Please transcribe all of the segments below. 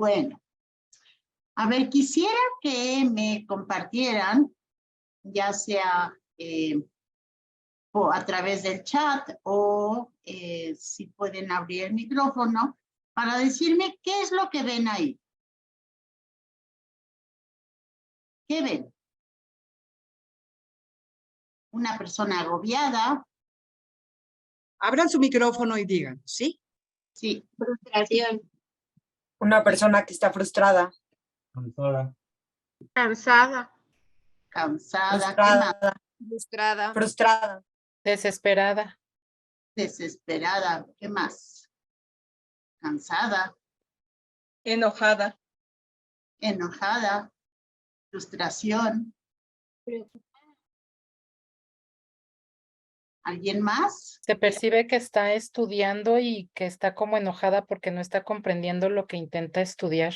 Bueno, a ver, quisiera que me compartieran, ya sea o a través del chat o si pueden abrir el micrófono para decirme qué es lo que ven ahí. ¿Qué ven? Una persona agobiada. Abran su micrófono y digan, ¿sí? Sí. Frustración. Una persona que está frustrada. Cansada. Cansada. Cansada. ¿Qué más? Frustrada. Frustrada. Frustrada. Desesperada. Desesperada. ¿Qué más? Cansada. Enojada. Enojada. Frustración. ¿Alguien más? Se percibe que está estudiando y que está como enojada porque no está comprendiendo lo que intenta estudiar.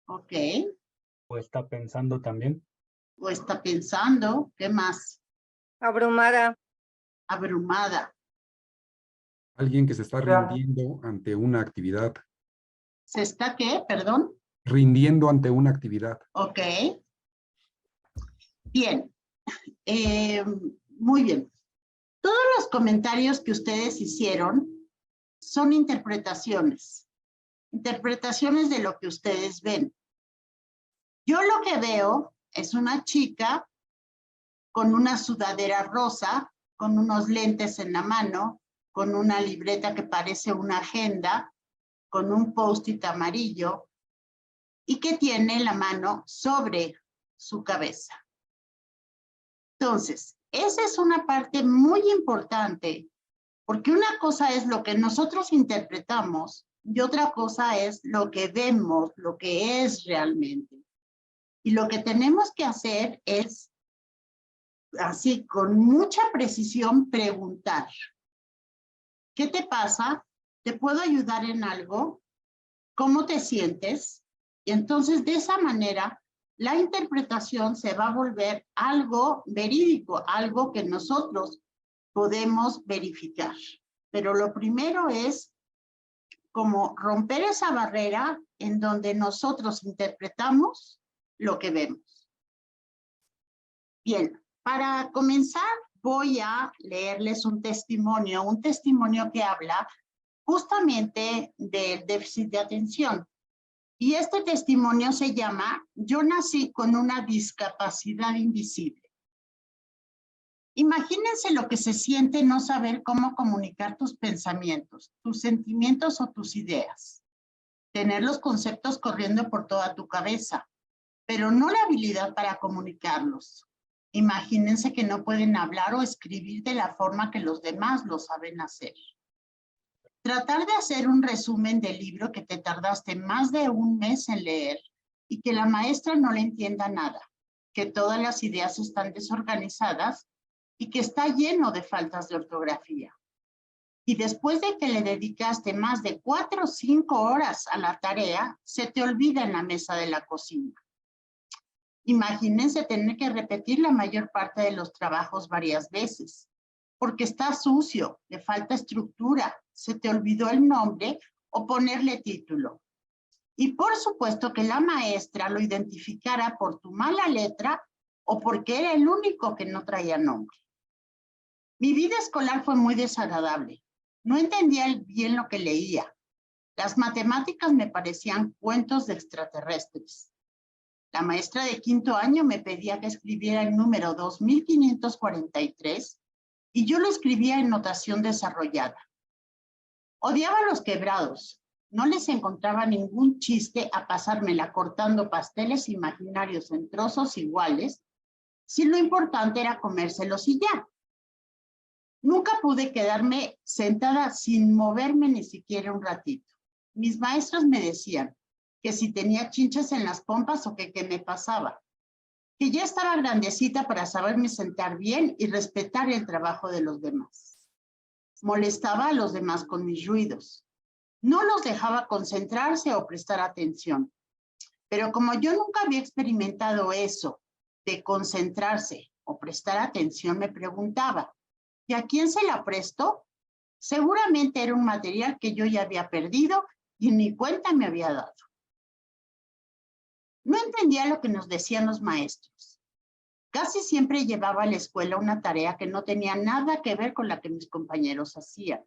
Ok. O está pensando también. O está pensando. ¿Qué más? Abrumada. Abrumada. Alguien que se está rindiendo ante una actividad. ¿Se está qué? Perdón. Rindiendo ante una actividad. Ok. Bien. Muy bien. Todos los comentarios que ustedes hicieron son interpretaciones. Interpretaciones de lo que ustedes ven. Yo lo que veo es una chica con una sudadera rosa, con unos lentes en la mano, con una libreta que parece una agenda, con un post-it amarillo y que tiene la mano sobre su cabeza. Entonces, esa es una parte muy importante, porque una cosa es lo que nosotros interpretamos y otra cosa es lo que vemos, lo que es realmente. Y lo que tenemos que hacer es, así, con mucha precisión, preguntar. ¿Qué te pasa? ¿Te puedo ayudar en algo? ¿Cómo te sientes? Y entonces, de esa manera, la interpretación se va a volver algo verídico, algo que nosotros podemos verificar. Pero lo primero es como romper esa barrera en donde nosotros interpretamos lo que vemos. Bien, para comenzar voy a leerles un testimonio que habla justamente del déficit de atención. Y este testimonio se llama "Yo nací con una discapacidad invisible". Imagínense lo que se siente no saber cómo comunicar tus pensamientos, tus sentimientos o tus ideas. Tener los conceptos corriendo por toda tu cabeza, pero no la habilidad para comunicarlos. Imagínense que no pueden hablar o escribir de la forma que los demás lo saben hacer. Tratar de hacer un resumen del libro que te tardaste más de un mes en leer y que la maestra no le entienda nada, que todas las ideas están desorganizadas y que está lleno de faltas de ortografía. Y después de que le dedicaste más de 4 o 5 horas a la tarea, se te olvida en la mesa de la cocina. Imagínense tener que repetir la mayor parte de los trabajos varias veces, porque está sucio, le falta estructura, se te olvidó el nombre o ponerle título. Y por supuesto que la maestra lo identificara por tu mala letra o porque era el único que no traía nombre. Mi vida escolar fue muy desagradable. No entendía bien lo que leía. Las matemáticas me parecían cuentos de extraterrestres. La maestra de 5º año me pedía que escribiera el número 2543 y yo lo escribía en notación desarrollada. Odiaba a los quebrados. No les encontraba ningún chiste a pasármela cortando pasteles imaginarios en trozos iguales, si lo importante era comérselos y ya. Nunca pude quedarme sentada sin moverme ni siquiera un ratito. Mis maestros me decían que si tenía chinches en las pompas o que qué me pasaba, que ya estaba grandecita para saberme sentar bien y respetar el trabajo de los demás. Molestaba a los demás con mis ruidos. No los dejaba concentrarse o prestar atención. Pero como yo nunca había experimentado eso de concentrarse o prestar atención, me preguntaba, ¿y a quién se la prestó? Seguramente era un material que yo ya había perdido y ni cuenta me había dado. No entendía lo que nos decían los maestros. Casi siempre llevaba a la escuela una tarea que no tenía nada que ver con la que mis compañeros hacían.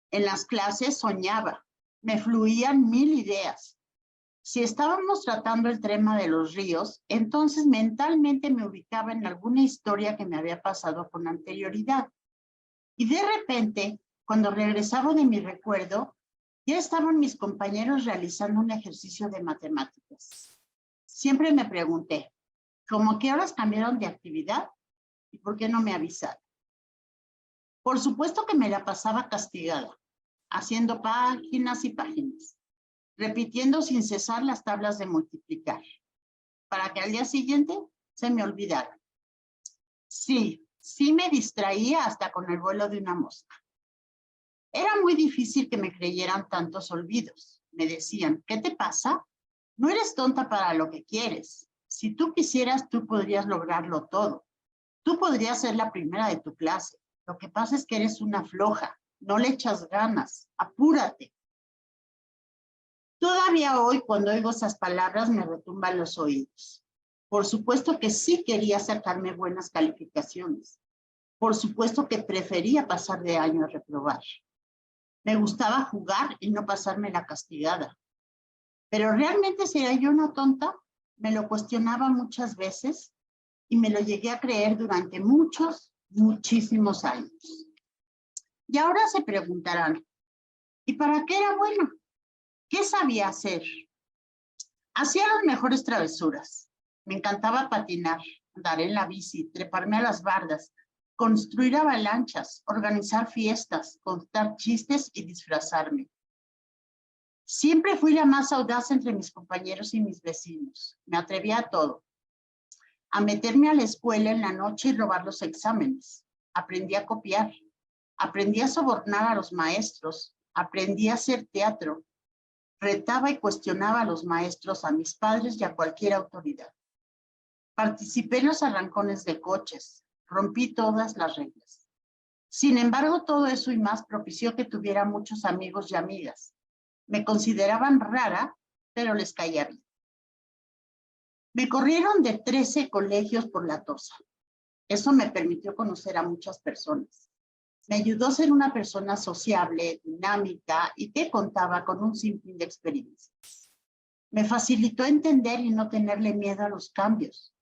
En las clases soñaba, me fluían 1000 ideas. Si estábamos tratando el tema de los ríos, entonces mentalmente me ubicaba en alguna historia que me había pasado con anterioridad. Y de repente, cuando regresaba de mi recuerdo, ya estaban mis compañeros realizando un ejercicio de matemáticas. Siempre me pregunté, ¿cómo a qué horas cambiaron de actividad? ¿Y por qué no me avisaron? Por supuesto que me la pasaba castigada, haciendo páginas y páginas, repitiendo sin cesar las tablas de multiplicar, para que al día siguiente se me olvidara. Sí me distraía hasta con el vuelo de una mosca. Era muy difícil que me creyeran tantos olvidos. Me decían, ¿qué te pasa? No eres tonta para lo que quieres. Si tú quisieras, tú podrías lograrlo todo. Tú podrías ser la primera de tu clase. Lo que pasa es que eres una floja. No le echas ganas. Apúrate. Todavía hoy, cuando oigo esas palabras, me retumban los oídos. Por supuesto que sí quería sacarme buenas calificaciones. Por supuesto que prefería pasar de año a reprobar. Me gustaba jugar y no pasarme la castigada. Pero ¿realmente sería yo una tonta? Me lo cuestionaba muchas veces y me lo llegué a creer durante muchísimos años. Y ahora se preguntarán, ¿y para qué era bueno? ¿Qué sabía hacer? Hacía las mejores travesuras. Me encantaba patinar, andar en la bici, treparme a las bardas, construir avalanchas, organizar fiestas, contar chistes y disfrazarme. Siempre fui la más audaz entre mis compañeros y mis vecinos. Me atrevía a todo. A meterme a la escuela en la noche y robar los exámenes. Aprendí a copiar. Aprendí a sobornar a los maestros. Aprendí a hacer teatro. Retaba y cuestionaba a los maestros, a mis padres y a cualquier autoridad. Participé en los arrancones de coches. Rompí todas las reglas. Sin embargo, todo eso y más propició que tuviera muchos amigos y amigas. Me consideraban rara, pero les caía bien. Me corrieron de 13 colegios por la tosa. Eso me permitió conocer a muchas personas. Me ayudó a ser una persona sociable, dinámica y que contaba con un sinfín de experiencias. Me facilitó entender y no tenerle miedo a los cambios.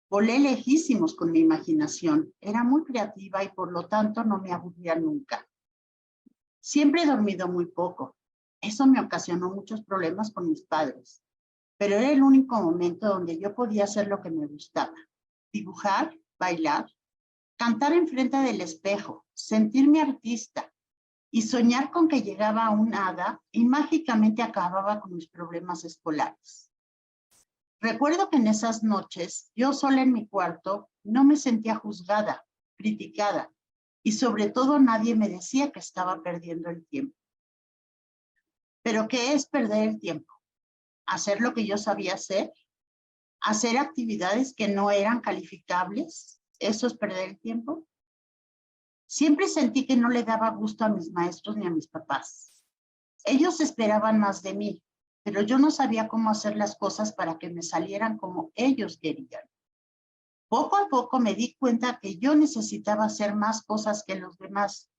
Volé lejísimos con mi imaginación. Era muy creativa y por lo tanto no me aburría nunca. Siempre he dormido muy poco. Eso me ocasionó muchos problemas con mis padres. Pero era el único momento donde yo podía hacer lo que me gustaba. Dibujar, bailar, cantar enfrente del espejo, sentirme artista y soñar con que llegaba un hada y mágicamente acababa con mis problemas escolares. Recuerdo que en esas noches, yo sola en mi cuarto, no me sentía juzgada, criticada y sobre todo nadie me decía que estaba perdiendo el tiempo. ¿Pero qué es perder el tiempo? ¿Hacer lo que yo sabía hacer? ¿Hacer actividades que no eran calificables? ¿Eso es perder el tiempo? Siempre sentí que no le daba gusto a mis maestros ni a mis papás. Ellos esperaban más de mí, pero yo no sabía cómo hacer las cosas para que me salieran como ellos querían. Poco a poco me di cuenta que yo necesitaba hacer más cosas que los demás,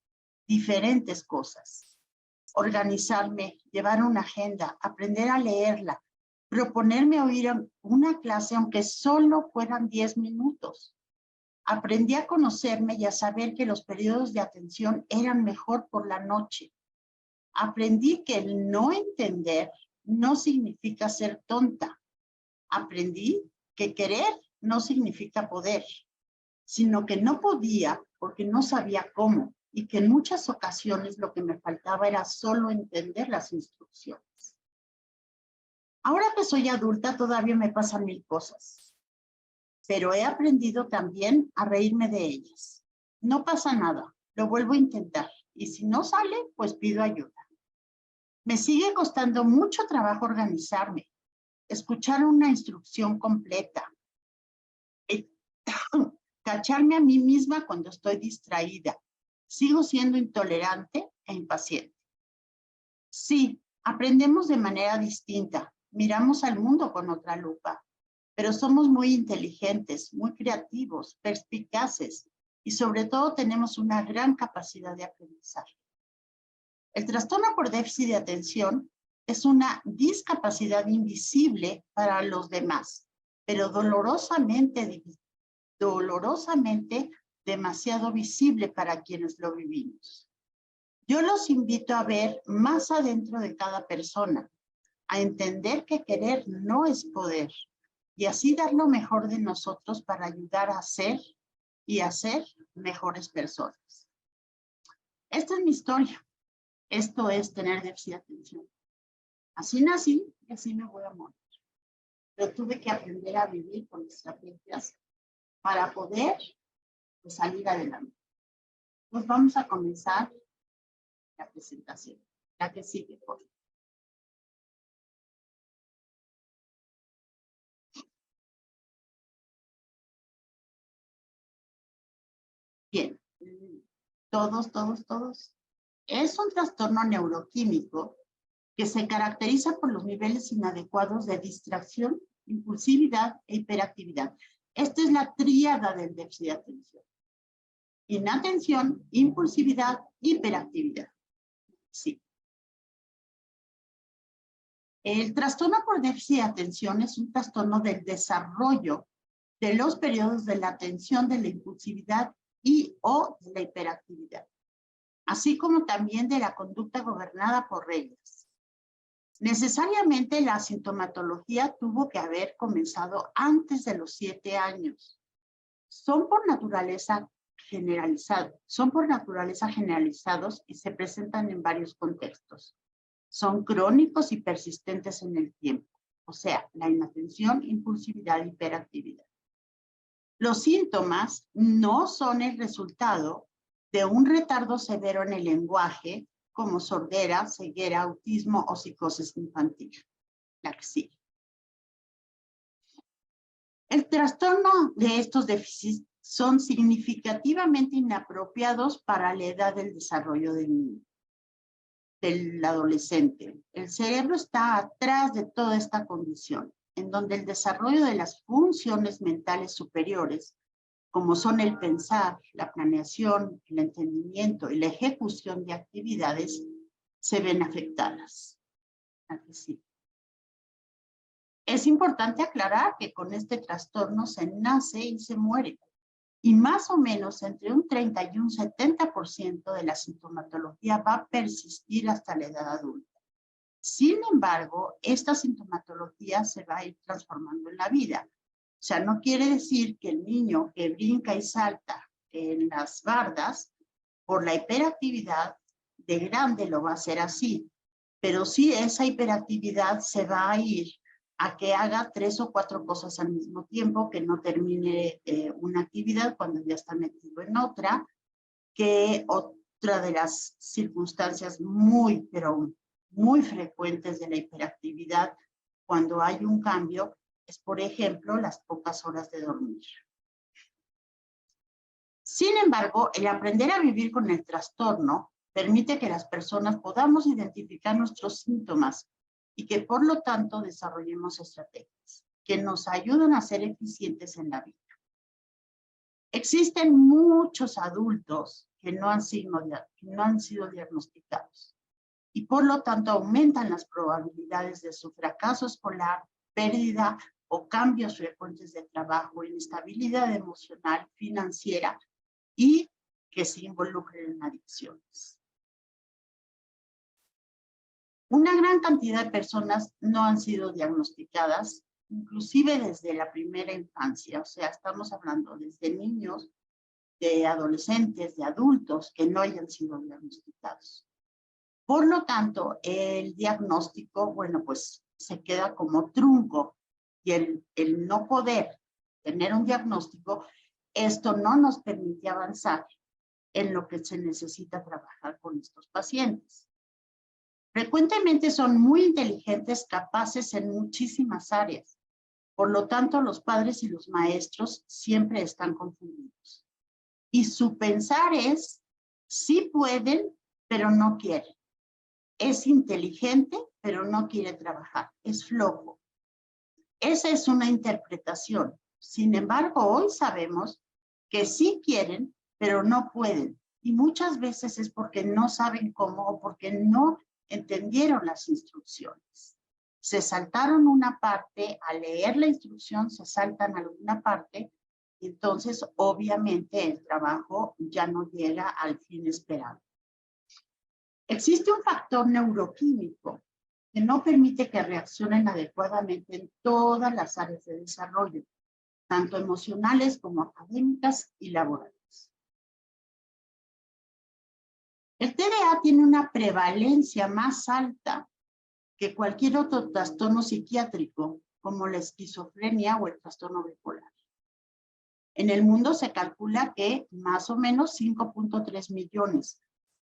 diferentes cosas. Organizarme, llevar una agenda, aprender a leerla, proponerme oír una clase aunque solo fueran 10 minutos. Aprendí a conocerme y a saber que los periodos de atención eran mejor por la noche. Aprendí que el no entender no significa ser tonta. Aprendí que querer no significa poder, sino que no podía porque no sabía cómo y que en muchas ocasiones lo que me faltaba era solo entender las instrucciones. Ahora que soy adulta todavía me pasan 1000 cosas, pero he aprendido también a reírme de ellas. No pasa nada, lo vuelvo a intentar y si no sale, pues pido ayuda. Me sigue costando mucho trabajo organizarme, escuchar una instrucción completa, cacharme a mí misma cuando estoy distraída. Sigo siendo intolerante e impaciente. Sí, aprendemos de manera distinta. miramos al mundo con otra lupa, pero somos muy inteligentes, muy creativos, perspicaces y sobre todo tenemos una gran capacidad de aprendizaje. El trastorno por déficit de atención es una discapacidad invisible para los demás, pero dolorosamente demasiado visible para quienes lo vivimos. Yo los invito a ver más adentro de cada persona, a entender que querer no es poder, y así dar lo mejor de nosotros para ayudar a ser y a ser mejores personas. Esta es mi historia. Esto es tener déficit de atención. Así nací y así me voy a morir. Pero tuve que aprender a vivir con estrategias para poder salir adelante. Pues vamos a comenzar la presentación. La que sigue, por favor. Bien, todos. Es un trastorno neuroquímico que se caracteriza por los niveles inadecuados de distracción, impulsividad e hiperactividad. Esta es la tríada del déficit de atención. Inatención, impulsividad, hiperactividad. Sí. El trastorno por déficit de atención es un trastorno del desarrollo de los periodos de la atención, de la impulsividad y o de la hiperactividad, así como también de la conducta gobernada por reglas. Necesariamente la sintomatología tuvo que haber comenzado antes de los 7 años. Son por naturaleza generalizados y se presentan en varios contextos. Son crónicos y persistentes en el tiempo, o sea, la inatención, impulsividad e hiperactividad. Los síntomas no son el resultado de un retardo severo en el lenguaje, como sordera, ceguera, autismo o psicosis infantil. La que sigue. El trastorno de estos déficits son significativamente inapropiados para la edad del desarrollo del niño, del adolescente. El cerebro está atrás de toda esta condición, en donde el desarrollo de las funciones mentales superiores, como son el pensar, la planeación, el entendimiento y la ejecución de actividades, se ven afectadas. Así. Es importante aclarar que con este trastorno se nace y se muere, y más o menos entre un 30 y un 70% de la sintomatología va a persistir hasta la edad adulta. Sin embargo, esta sintomatología se va a ir transformando en la vida. O sea, no quiere decir que el niño que brinca y salta en las bardas, por la hiperactividad, de grande lo va a hacer así. Pero sí, esa hiperactividad se va a ir a que haga 3 o 4 cosas al mismo tiempo, que no termine una actividad cuando ya está metido en otra, que otra de las circunstancias pero muy frecuentes de la hiperactividad cuando hay un cambio es, por ejemplo, las pocas horas de dormir. Sin embargo, el aprender a vivir con el trastorno permite que las personas podamos identificar nuestros síntomas y que por lo tanto desarrollemos estrategias que nos ayudan a ser eficientes en la vida. Existen muchos adultos que no han sido diagnosticados y por lo tanto aumentan las probabilidades de su fracaso escolar, pérdida o cambios frecuentes de trabajo, inestabilidad emocional, financiera y que se involucren en adicciones. Una gran cantidad de personas no han sido diagnosticadas, inclusive desde la primera infancia. O sea, estamos hablando desde niños, de adolescentes, de adultos que no hayan sido diagnosticados. Por lo tanto, el diagnóstico, bueno, pues se queda como trunco y el no poder tener un diagnóstico, esto no nos permite avanzar en lo que se necesita trabajar con estos pacientes. Frecuentemente son muy inteligentes, capaces en muchísimas áreas. Por lo tanto, los padres y los maestros siempre están confundidos. Y su pensar es, sí pueden, pero no quieren. Es inteligente, pero no quiere trabajar, es flojo. Esa es una interpretación. Sin embargo, hoy sabemos que sí quieren, pero no pueden. Y muchas veces es porque no saben cómo o porque no entendieron las instrucciones. Se saltaron una parte, al leer la instrucción se saltan alguna parte, entonces obviamente el trabajo ya no llega al fin esperado. Existe un factor neuroquímico que no permite que reaccionen adecuadamente en todas las áreas de desarrollo, tanto emocionales como académicas y laborales. El TDA tiene una prevalencia más alta que cualquier otro trastorno psiquiátrico, como la esquizofrenia o el trastorno bipolar. En el mundo se calcula que más o menos 5.3 millones,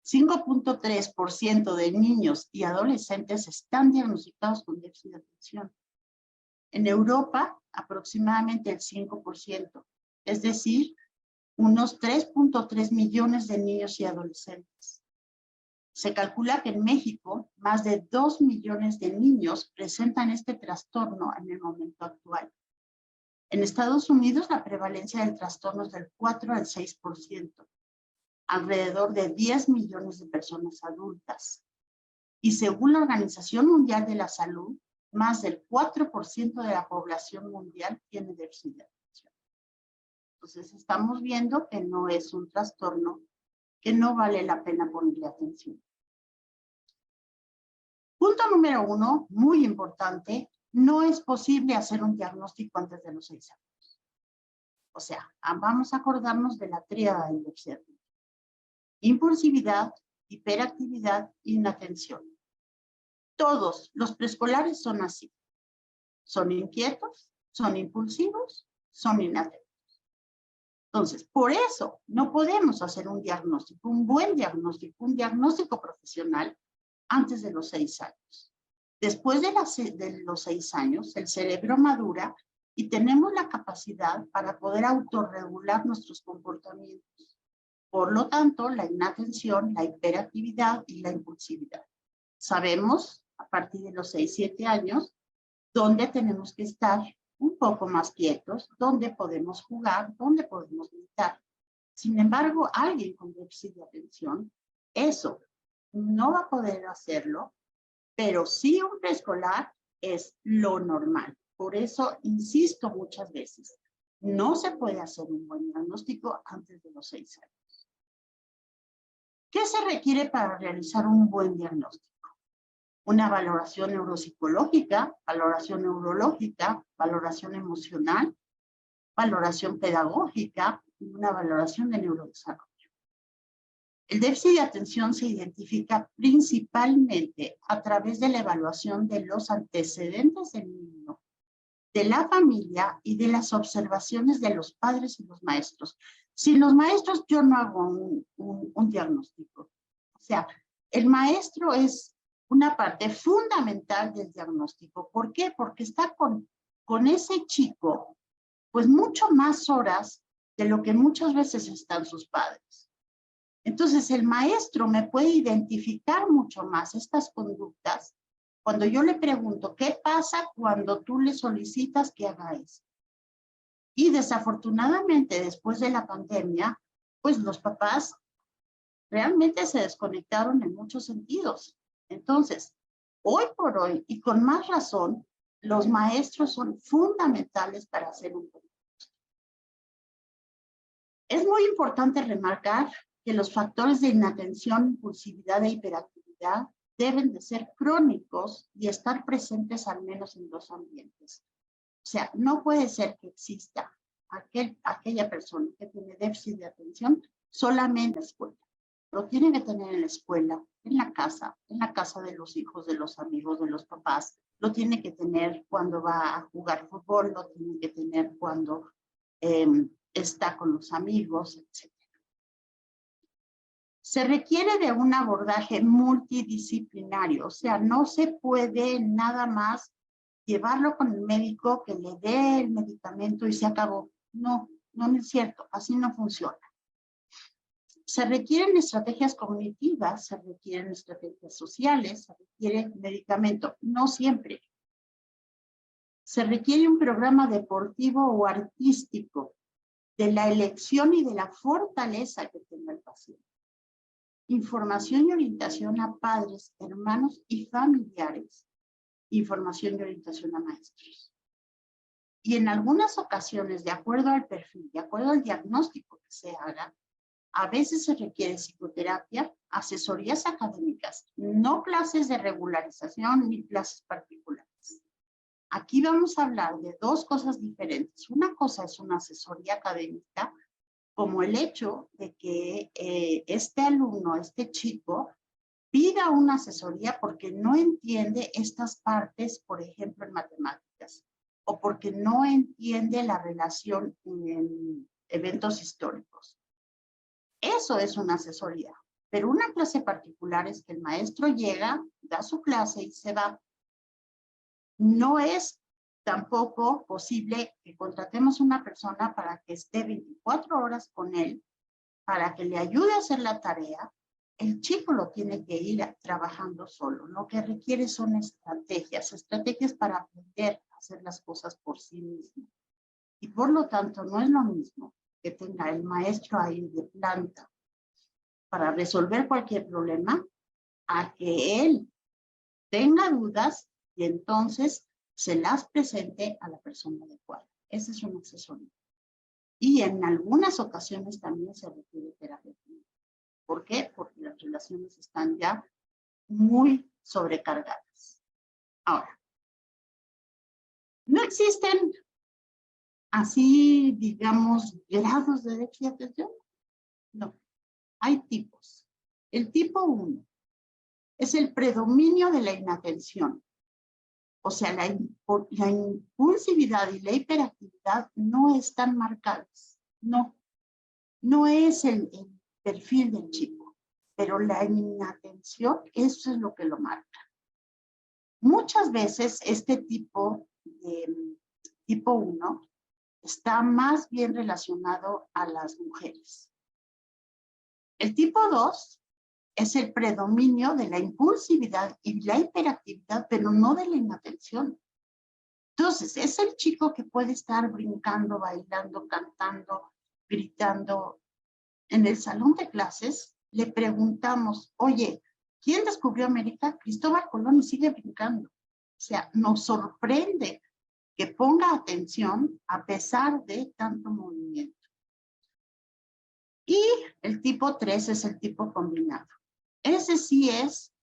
5.3% de niños y adolescentes están diagnosticados con déficit de atención. En Europa, aproximadamente el 5%, es decir, unos 3.3 millones de niños y adolescentes. Se calcula que en México, más de 2 millones de niños presentan este trastorno en el momento actual. En Estados Unidos, la prevalencia del trastorno es del 4 al 6%, alrededor de 10 millones de personas adultas. Y según la Organización Mundial de la Salud, más del 4% de la población mundial tiene déficit de atención. Entonces, estamos viendo que no es un trastorno que no vale la pena ponerle atención. Punto número 1, muy importante, no es posible hacer un diagnóstico antes de los 6 años. O sea, vamos a acordarnos de la tríada del déficit de atención. Impulsividad, hiperactividad e inatención. Todos los preescolares son así. Son inquietos, son impulsivos, son inatentos. Entonces, por eso no podemos hacer un diagnóstico, un buen diagnóstico, un diagnóstico profesional antes de los 6 años. Después de los 6 años, el cerebro madura y tenemos la capacidad para poder autorregular nuestros comportamientos. Por lo tanto, la inatención, la hiperactividad y la impulsividad. Sabemos, a partir de los 6, 7 años, dónde tenemos que estar un poco más quietos, dónde podemos jugar, dónde podemos meditar. Sin embargo, alguien con déficit de atención, eso no va a poder hacerlo, pero sí un preescolar es lo normal. Por eso insisto muchas veces, no se puede hacer un buen diagnóstico antes de los 6 años. ¿Qué se requiere para realizar un buen diagnóstico? Una valoración neuropsicológica, valoración neurológica, valoración emocional, valoración pedagógica y una valoración de neurodesarrollo. El déficit de atención se identifica principalmente a través de la evaluación de los antecedentes del niño, de la familia y de las observaciones de los padres y los maestros. Sin los maestros yo no hago un diagnóstico. O sea, el maestro es una parte fundamental del diagnóstico. ¿Por qué? Porque está con ese chico, pues mucho más horas de lo que muchas veces están sus padres. Entonces, el maestro me puede identificar mucho más estas conductas cuando yo le pregunto, ¿qué pasa cuando tú le solicitas que haga eso? Y desafortunadamente, después de la pandemia, pues los papás realmente se desconectaron en muchos sentidos. Entonces, hoy por hoy, y con más razón, los maestros son fundamentales para hacer un diagnóstico. Es muy importante remarcar que los factores de inatención, impulsividad e hiperactividad deben de ser crónicos y estar presentes al menos en 2 ambientes. O sea, no puede ser que exista aquella persona que tiene déficit de atención solamente en la escuela. Lo tiene que tener en la escuela, en la casa de los hijos, de los amigos, de los papás. Lo tiene que tener cuando va a jugar fútbol, lo tiene que tener cuando está con los amigos, etc. Se requiere de un abordaje multidisciplinario, o sea, no se puede nada más llevarlo con el médico que le dé el medicamento y se acabó. No, no es cierto, así no funciona. Se requieren estrategias cognitivas, se requieren estrategias sociales, se requiere medicamento, no siempre. Se requiere un programa deportivo o artístico de la elección y de la fortaleza que tenga el paciente. Información y orientación a padres, hermanos y familiares. Información y orientación a maestros. Y en algunas ocasiones, de acuerdo al perfil, de acuerdo al diagnóstico que se haga, a veces se requiere psicoterapia, asesorías académicas, no clases de regularización ni clases particulares. Aquí vamos a hablar de dos cosas diferentes. Una cosa es una asesoría académica, como el hecho de que este alumno, este chico, pida una asesoría porque no entiende estas partes, por ejemplo, en matemáticas, o porque no entiende la relación en eventos históricos. Eso es una asesoría. Pero una clase particular es que el maestro llega, da su clase y se va. No es tampoco posible que contratemos una persona para que esté 24 horas con él, para que le ayude a hacer la tarea. El chico lo tiene que ir trabajando solo. Lo que requiere son estrategias para aprender a hacer las cosas por sí mismo. Y por lo tanto, no es lo mismo que tenga el maestro ahí de planta para resolver cualquier problema, a que él tenga dudas y entonces se las presente a la persona adecuada. Ese es un asesoría. Y en algunas ocasiones también se requiere terapia. ¿Por qué? Porque las relaciones están ya muy sobrecargadas. Ahora, no existen así, digamos, grados de déficit de atención. No, hay tipos. El tipo 1 es el predominio de la inatención. O sea, la impulsividad y la hiperactividad no están marcadas. No, no es el perfil del chico, pero la inatención, eso es lo que lo marca. Muchas veces este tipo 1 está más bien relacionado a las mujeres. El tipo 2 es el predominio de la impulsividad y la hiperactividad, pero no de la inatención. Entonces, es el chico que puede estar brincando, bailando, cantando, gritando. En el salón de clases le preguntamos, oye, ¿quién descubrió América? Cristóbal Colón, y sigue brincando. O sea, nos sorprende que ponga atención a pesar de tanto movimiento. Y el tipo 3 es el tipo combinado. Ese sí es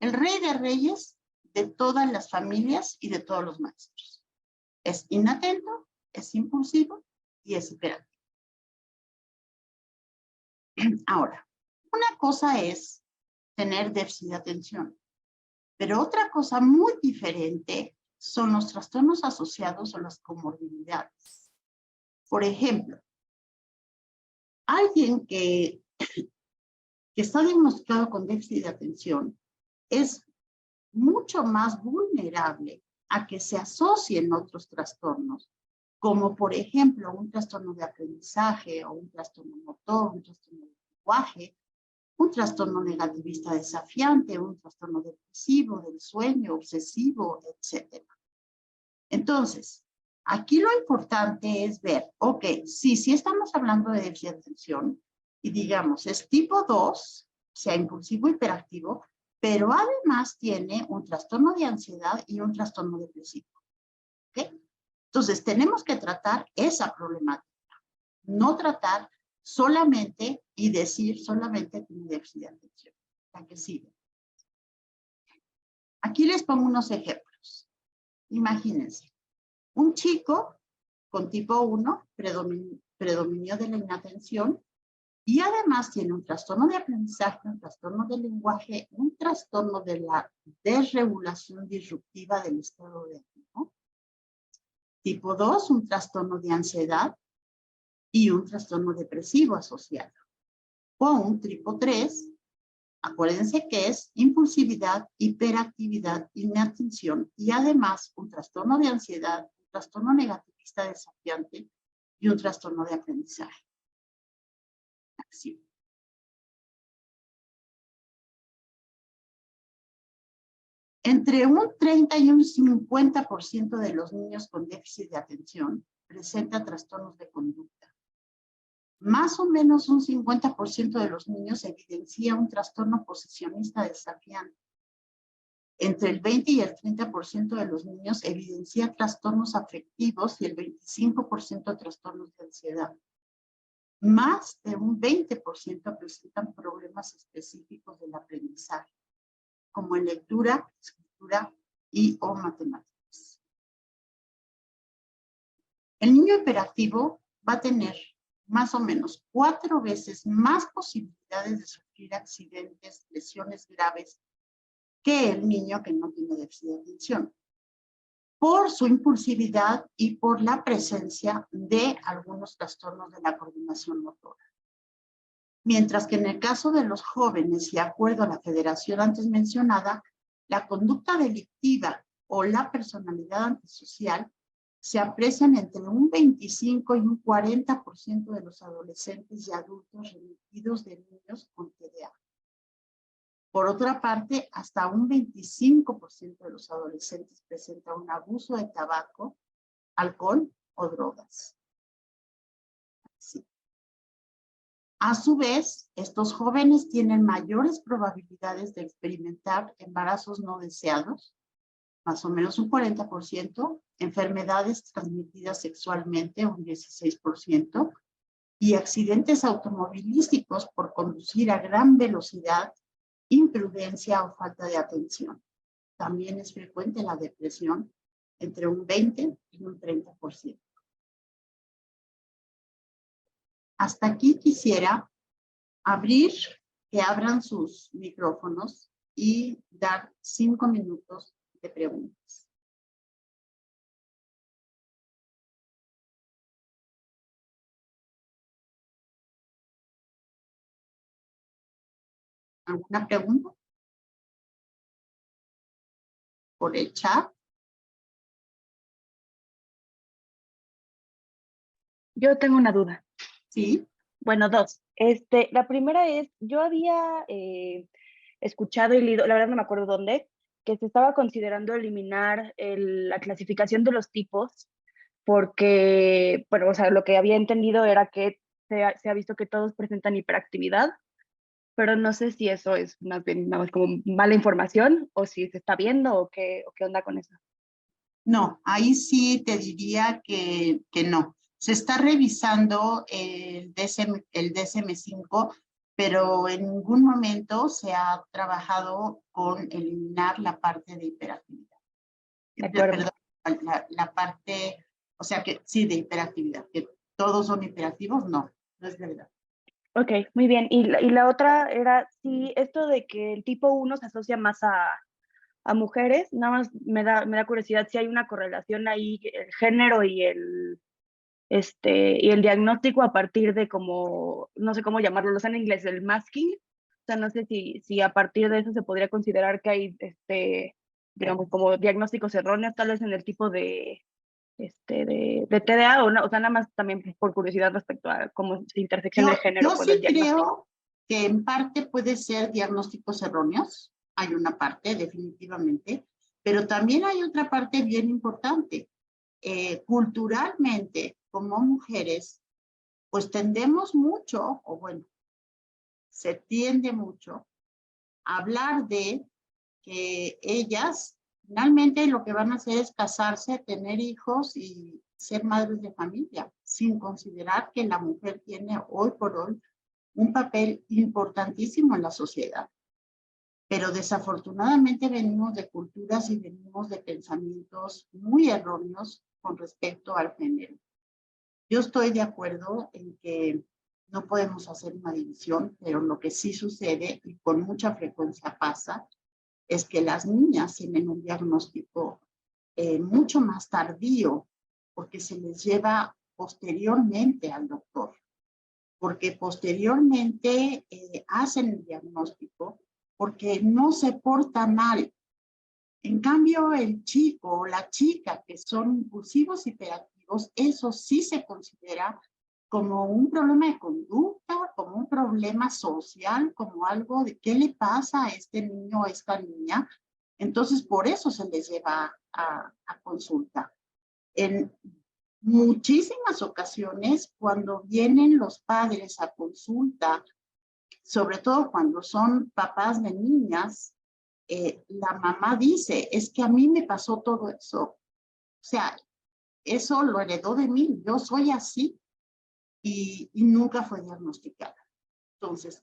el rey de reyes de todas las familias y de todos los maestros. Es inatento, es impulsivo y es hiperactivo. Ahora, una cosa es tener déficit de atención, pero otra cosa muy diferente son los trastornos asociados a las comorbilidades. Por ejemplo, alguien que está diagnosticado con déficit de atención es mucho más vulnerable a que se asocien otros trastornos, como por ejemplo un trastorno de aprendizaje o un trastorno motor, un trastorno de lenguaje, un trastorno negativista desafiante, un trastorno depresivo, del sueño, obsesivo, etc. Entonces, aquí lo importante es ver, ok, sí estamos hablando de déficit de atención y digamos, es tipo 2, sea impulsivo hiperactivo, pero además tiene un trastorno de ansiedad y un trastorno depresivo. ¿Ok? Entonces, tenemos que tratar esa problemática, no tratar solamente y decir solamente tiene déficit de atención. La que sigue. Aquí les pongo unos ejemplos. Imagínense, un chico con tipo 1, predominio de la inatención, y además tiene un trastorno de aprendizaje, un trastorno de lenguaje, un trastorno de la desregulación disruptiva del estado de ánimo. Tipo 2, un trastorno de ansiedad y un trastorno depresivo asociado. O un tipo 3, acuérdense que es impulsividad, hiperactividad, inatención y además un trastorno de ansiedad, un trastorno negativista desafiante y un trastorno de aprendizaje. Acción. Entre un 30 y un 50% de los niños con déficit de atención presenta trastornos de conducta. Más o menos un 50% de los niños evidencia un trastorno posicionista desafiante. Entre el 20 y el 30% de los niños evidencia trastornos afectivos y el 25% trastornos de ansiedad. Más de un 20% presentan problemas específicos del aprendizaje, como en lectura, escritura y o matemáticas. El niño hiperactivo va a tener más o menos 4 veces más posibilidades de sufrir accidentes, lesiones graves que el niño que no tiene déficit de atención, por su impulsividad y por la presencia de algunos trastornos de la coordinación motora. Mientras que en el caso de los jóvenes, y de acuerdo a la federación antes mencionada, la conducta delictiva o la personalidad antisocial se aprecian entre un 25 y un 40% de los adolescentes y adultos remitidos de niños con TDA. Por otra parte, hasta un 25% de los adolescentes presenta un abuso de tabaco, alcohol o drogas. Sí. A su vez, estos jóvenes tienen mayores probabilidades de experimentar embarazos no deseados, más o menos un 40%, enfermedades transmitidas sexualmente, un 16%, y accidentes automovilísticos por conducir a gran velocidad, imprudencia o falta de atención. También es frecuente la depresión, entre un 20 y un 30%. Hasta aquí quisiera abrir, que abran sus micrófonos y dar 5 minutos de preguntas. ¿Alguna pregunta? Por el chat. Yo tengo una duda. Sí. Bueno, dos. La primera es, yo había escuchado y leído, la verdad no me acuerdo dónde, que se estaba considerando eliminar la clasificación de los tipos, porque, bueno, o sea, lo que había entendido era que se ha visto que todos presentan hiperactividad, pero no sé si eso es más bien nada más como mala información o si se está viendo o qué onda con eso. No, ahí sí te diría que no. Se está revisando el DSM-5, pero en ningún momento se ha trabajado con eliminar la parte de hiperactividad. De acuerdo. Perdón, la parte, o sea que sí, de hiperactividad, que todos son hiperactivos, no es verdad. Ok, muy bien. Y la otra era, si esto de que el tipo 1 se asocia más a mujeres, nada más me da curiosidad si hay una correlación ahí, el género y el diagnóstico a partir de como, no sé cómo llamarlo, lo sé en inglés, el masking. O sea, no sé si a partir de eso se podría considerar que hay, digamos, como diagnósticos erróneos tal vez en el tipo de TDA o no, o sea, nada más también por curiosidad respecto a cómo se intersecciona el género Yo con sí el diagnóstico. creo que en parte puede ser diagnósticos erróneos, hay una parte definitivamente, pero también hay otra parte bien importante. Culturalmente, como mujeres, pues tendemos mucho, o bueno, se tiende mucho a hablar de que ellas finalmente lo que van a hacer es casarse, tener hijos y ser madres de familia, sin considerar que la mujer tiene hoy por hoy un papel importantísimo en la sociedad. Pero desafortunadamente venimos de culturas y venimos de pensamientos muy erróneos con respecto al género. Yo estoy de acuerdo en que no podemos hacer una división, pero lo que sí sucede y con mucha frecuencia pasa es que las niñas tienen un diagnóstico mucho más tardío porque se les lleva posteriormente al doctor, porque posteriormente hacen el diagnóstico porque no se porta mal. En cambio, el chico o la chica que son impulsivos y hiperactivos, eso sí se considera como un problema de conducta, como un problema social, como algo de qué le pasa a este niño o a esta niña, Entonces, por eso se les lleva a consulta. En muchísimas ocasiones, cuando vienen los padres a consulta, sobre todo cuando son papás de niñas, la mamá dice, es que a mí me pasó todo eso. O sea, eso lo heredó de mí, yo soy así y nunca fue diagnosticada. Entonces,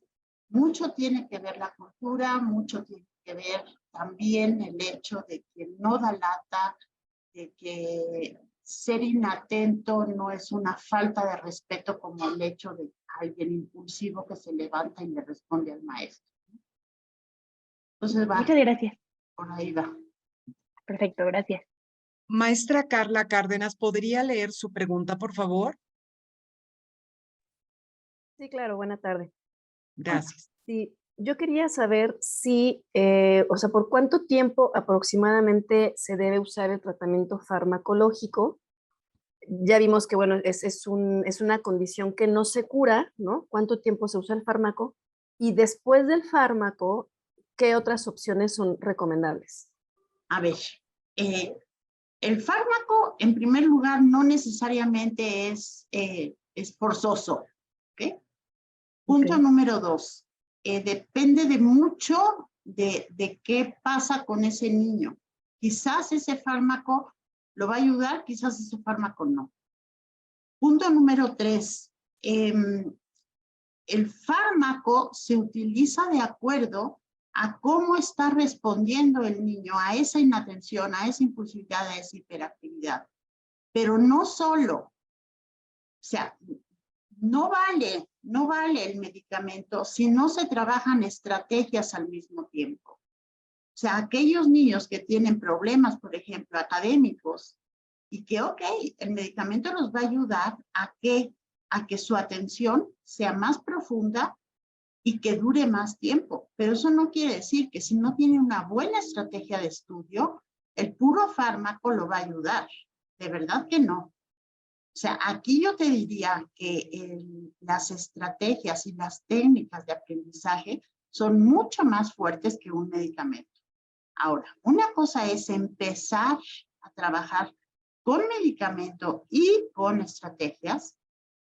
mucho tiene que ver la cultura, mucho tiene que ver también el hecho de que no da lata, de que ser inatento no es una falta de respeto como el hecho de alguien impulsivo que se levanta y le responde al maestro. Entonces va, Muchas gracias. por ahí va. Perfecto, gracias. Maestra Carla Cárdenas, ¿podría leer su pregunta, por favor? Sí, claro, buena tarde. Gracias. Sí, yo quería saber si, o sea, por cuánto tiempo aproximadamente se debe usar el tratamiento farmacológico. Ya vimos que, bueno, es una condición que no se cura, ¿no? ¿Cuánto tiempo se usa el fármaco? Y después del fármaco, ¿qué otras opciones son recomendables? A ver, el fármaco, en primer lugar, no necesariamente es forzoso, ¿ok? Punto número 2, depende de mucho de qué pasa con ese niño. Quizás ese fármaco lo va a ayudar, quizás ese fármaco no. Punto número 3, el fármaco se utiliza de acuerdo a cómo está respondiendo el niño a esa inatención, a esa impulsividad, a esa hiperactividad. Pero no solo. O sea, no vale el medicamento si no se trabajan estrategias al mismo tiempo. O sea, aquellos niños que tienen problemas, por ejemplo, académicos, y que, ok, el medicamento nos va a ayudar a que su atención sea más profunda y que dure más tiempo. Pero eso no quiere decir que si no tiene una buena estrategia de estudio, el puro fármaco lo va a ayudar. De verdad que no. O sea, aquí yo te diría que las estrategias y las técnicas de aprendizaje son mucho más fuertes que un medicamento. Ahora, una cosa es empezar a trabajar con medicamento y con estrategias,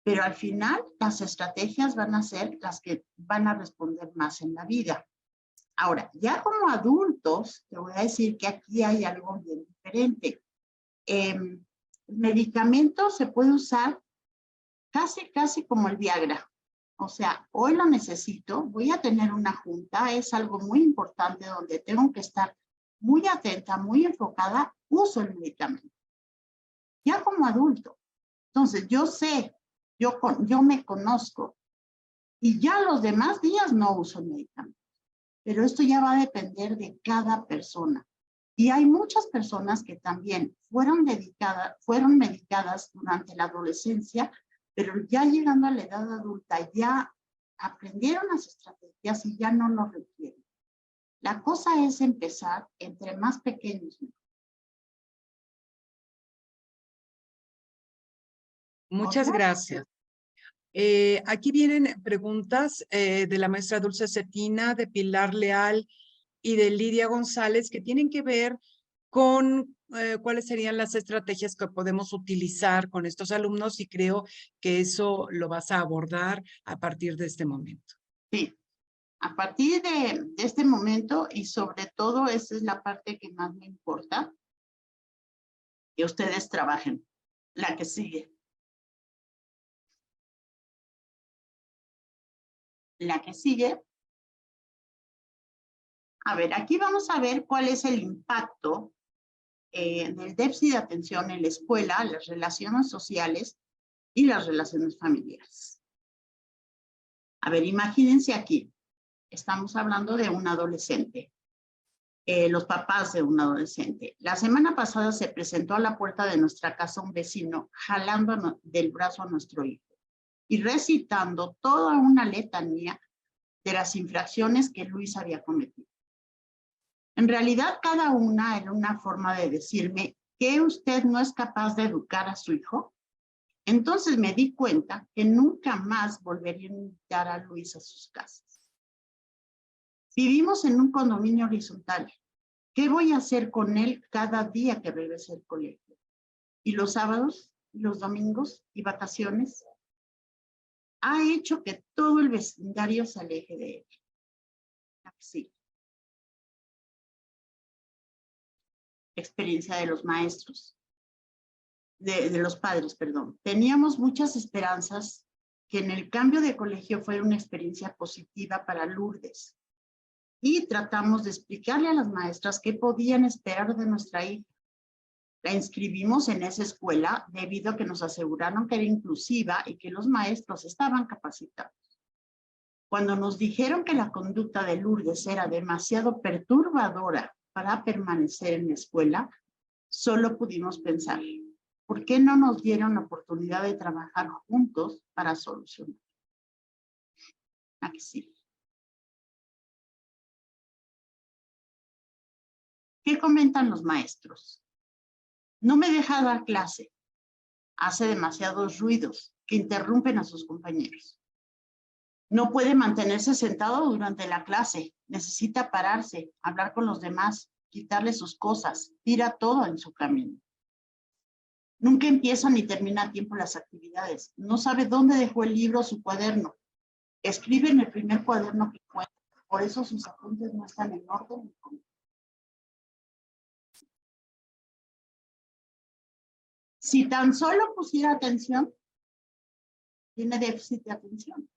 pero al final las estrategias van a ser las que van a responder más en la vida. Ahora, ya como adultos, te voy a decir que aquí hay algo bien diferente. El medicamento se puede usar casi como el Viagra. O sea, hoy lo necesito, voy a tener una junta, es algo muy importante donde tengo que estar muy atenta, muy enfocada, uso el medicamento. Ya como adulto. Entonces, yo sé, yo me conozco y ya los demás días no uso el medicamento. Pero esto ya va a depender de cada persona. Y hay muchas personas que también fueron medicadas durante la adolescencia, pero ya llegando a la edad adulta ya aprendieron las estrategias y ya no lo requieren. La cosa es empezar entre más pequeños. Muchas gracias. Aquí vienen preguntas de la maestra Dulce Cetina, de Pilar Leal y de Lidia González que tienen que ver con cuáles serían las estrategias que podemos utilizar con estos alumnos y creo que eso lo vas a abordar a partir de este momento. Sí, a partir de este momento y sobre todo esa es la parte que más me importa, que ustedes trabajen. La que sigue. La que sigue. A ver, aquí vamos a ver cuál es el impacto del déficit de atención en la escuela, las relaciones sociales y las relaciones familiares. A ver, imagínense aquí. Estamos hablando de un adolescente. Los papás de un adolescente. La semana pasada se presentó a la puerta de nuestra casa un vecino jalando del brazo a nuestro hijo y recitando toda una letanía de las infracciones que Luis había cometido. En realidad, cada una era una forma de decirme que usted no es capaz de educar a su hijo. Entonces me di cuenta que nunca más volvería a invitar a Luis a sus casas. Vivimos en un condominio horizontal ¿Qué voy a hacer con él cada día que regrese al colegio? ¿Y los sábados, y los domingos, y vacaciones? Ha hecho que todo el vecindario se aleje de él. Sí. Experiencia de los maestros, de los padres, perdón. Teníamos muchas esperanzas que en el cambio de colegio fuera una experiencia positiva para Lourdes. Y tratamos de explicarle a las maestras qué podían esperar de nuestra hija. La inscribimos en esa escuela debido a que nos aseguraron que era inclusiva y que los maestros estaban capacitados. Cuando nos dijeron que la conducta de Lourdes era demasiado perturbadora para permanecer en la escuela, solo pudimos pensar, ¿por qué no nos dieron la oportunidad de trabajar juntos para solucionar? Aquí sí. ¿Qué comentan los maestros? No me deja dar clase. Hace demasiados ruidos que interrumpen a sus compañeros. No puede mantenerse sentado durante la clase. Necesita pararse, hablar con los demás, quitarle sus cosas, tira todo en su camino. Nunca empieza ni termina a tiempo las actividades. No sabe dónde dejó el libro o su cuaderno. Escribe en el primer cuaderno que encuentra. Por eso sus apuntes no están en orden. Si tan solo pusiera atención, tiene déficit de atención.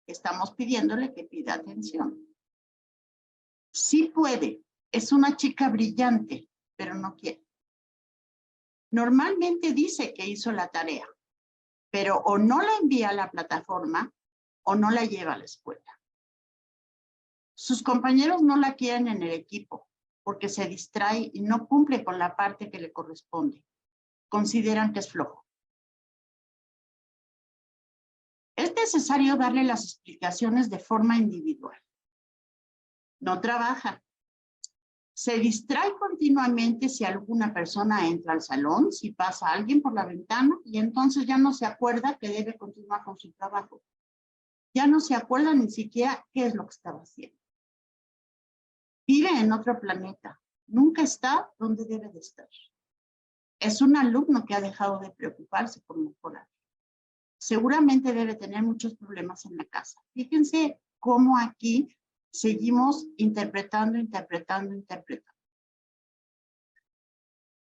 Estamos pidiéndole que pida atención. Sí puede. Es una chica brillante, pero no quiere. Normalmente dice que hizo la tarea, pero o no la envía a la plataforma o no la lleva a la escuela. Sus compañeros no la quieren en el equipo porque se distrae y no cumple con la parte que le corresponde. Consideran que es flojo. Es necesario darle las explicaciones de forma individual. No trabaja. Se distrae continuamente si alguna persona entra al salón, si pasa alguien por la ventana, y entonces ya no se acuerda que debe continuar con su trabajo. Ya no se acuerda ni siquiera qué es lo que estaba haciendo. Vive en otro planeta. Nunca está donde debe de estar. Es un alumno que ha dejado de preocuparse por mejorar. Seguramente debe tener muchos problemas en la casa. Fíjense cómo aquí seguimos interpretando.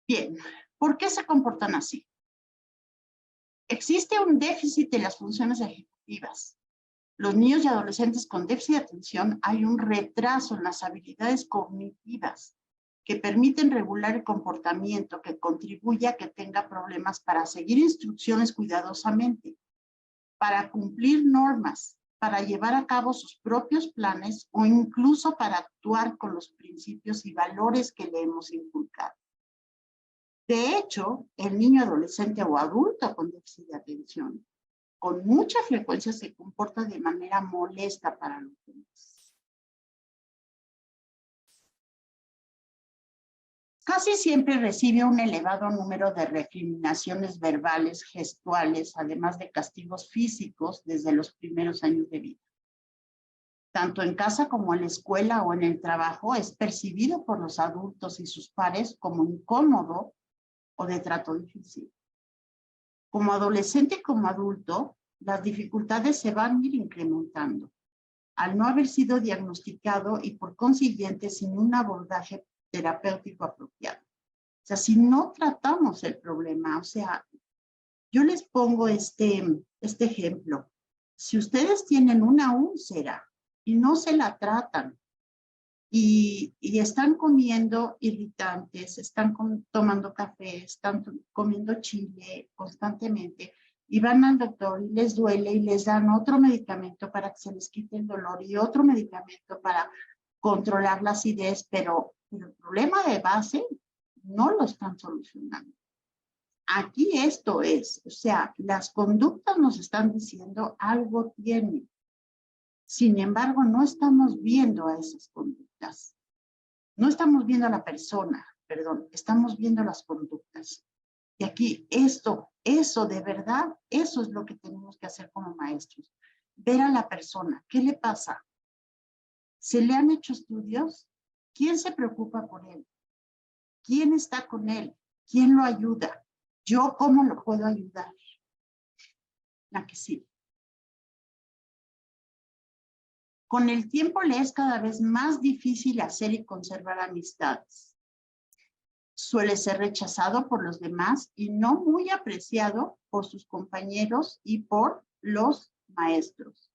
Bien, ¿por qué se comportan así? Existe un déficit de las funciones ejecutivas. Los niños y adolescentes con déficit de atención hay un retraso en las habilidades cognitivas que permiten regular el comportamiento, que contribuye a que tenga problemas para seguir instrucciones cuidadosamente, para cumplir normas, para llevar a cabo sus propios planes o incluso para actuar con los principios y valores que le hemos inculcado. De hecho, el niño, adolescente o adulto con déficit de atención con mucha frecuencia se comporta de manera molesta para los demás. Casi siempre recibe un elevado número de recriminaciones verbales, gestuales, además de castigos físicos desde los primeros años de vida. Tanto en casa como en la escuela o en el trabajo es percibido por los adultos y sus pares como incómodo o de trato difícil. Como adolescente y como adulto, las dificultades se van a ir incrementando. Al no haber sido diagnosticado y por consiguiente sin un abordaje terapéutico apropiado. O sea, si no tratamos el problema, o sea, yo les pongo este ejemplo. Si ustedes tienen una úlcera y no se la tratan y están comiendo irritantes, están tomando café, están comiendo chile constantemente y van al doctor y les duele y les dan otro medicamento para que se les quite el dolor y otro medicamento para controlar la acidez, pero el problema de base no lo están solucionando. Aquí esto es, o sea, las conductas nos están diciendo algo tiene. Sin embargo, no estamos viendo a esas conductas. No estamos viendo a la persona, perdón, estamos viendo las conductas. Y aquí eso de verdad, eso es lo que tenemos que hacer como maestros. Ver a la persona, ¿qué le pasa? ¿Se le han hecho estudios? ¿Quién se preocupa por él? ¿Quién está con él? ¿Quién lo ayuda? ¿Yo cómo lo puedo ayudar? La que sigue. Con el tiempo le es cada vez más difícil hacer y conservar amistades. Suele ser rechazado por los demás y no muy apreciado por sus compañeros y por los maestros.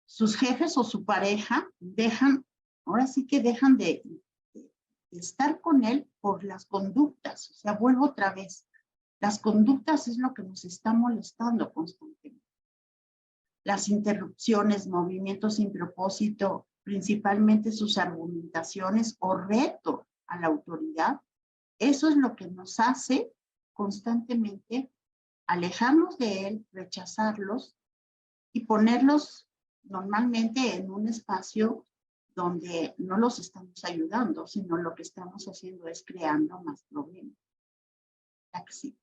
Sus jefes o su pareja ahora sí que dejan de estar con él por las conductas. O sea, vuelvo otra vez. Las conductas es lo que nos está molestando constantemente. Las interrupciones, movimientos sin propósito, principalmente sus argumentaciones o reto a la autoridad, eso es lo que nos hace constantemente alejarnos de él, rechazarlos y ponerlos normalmente en un espacio donde no los estamos ayudando, sino lo que estamos haciendo es creando más problemas. Sí.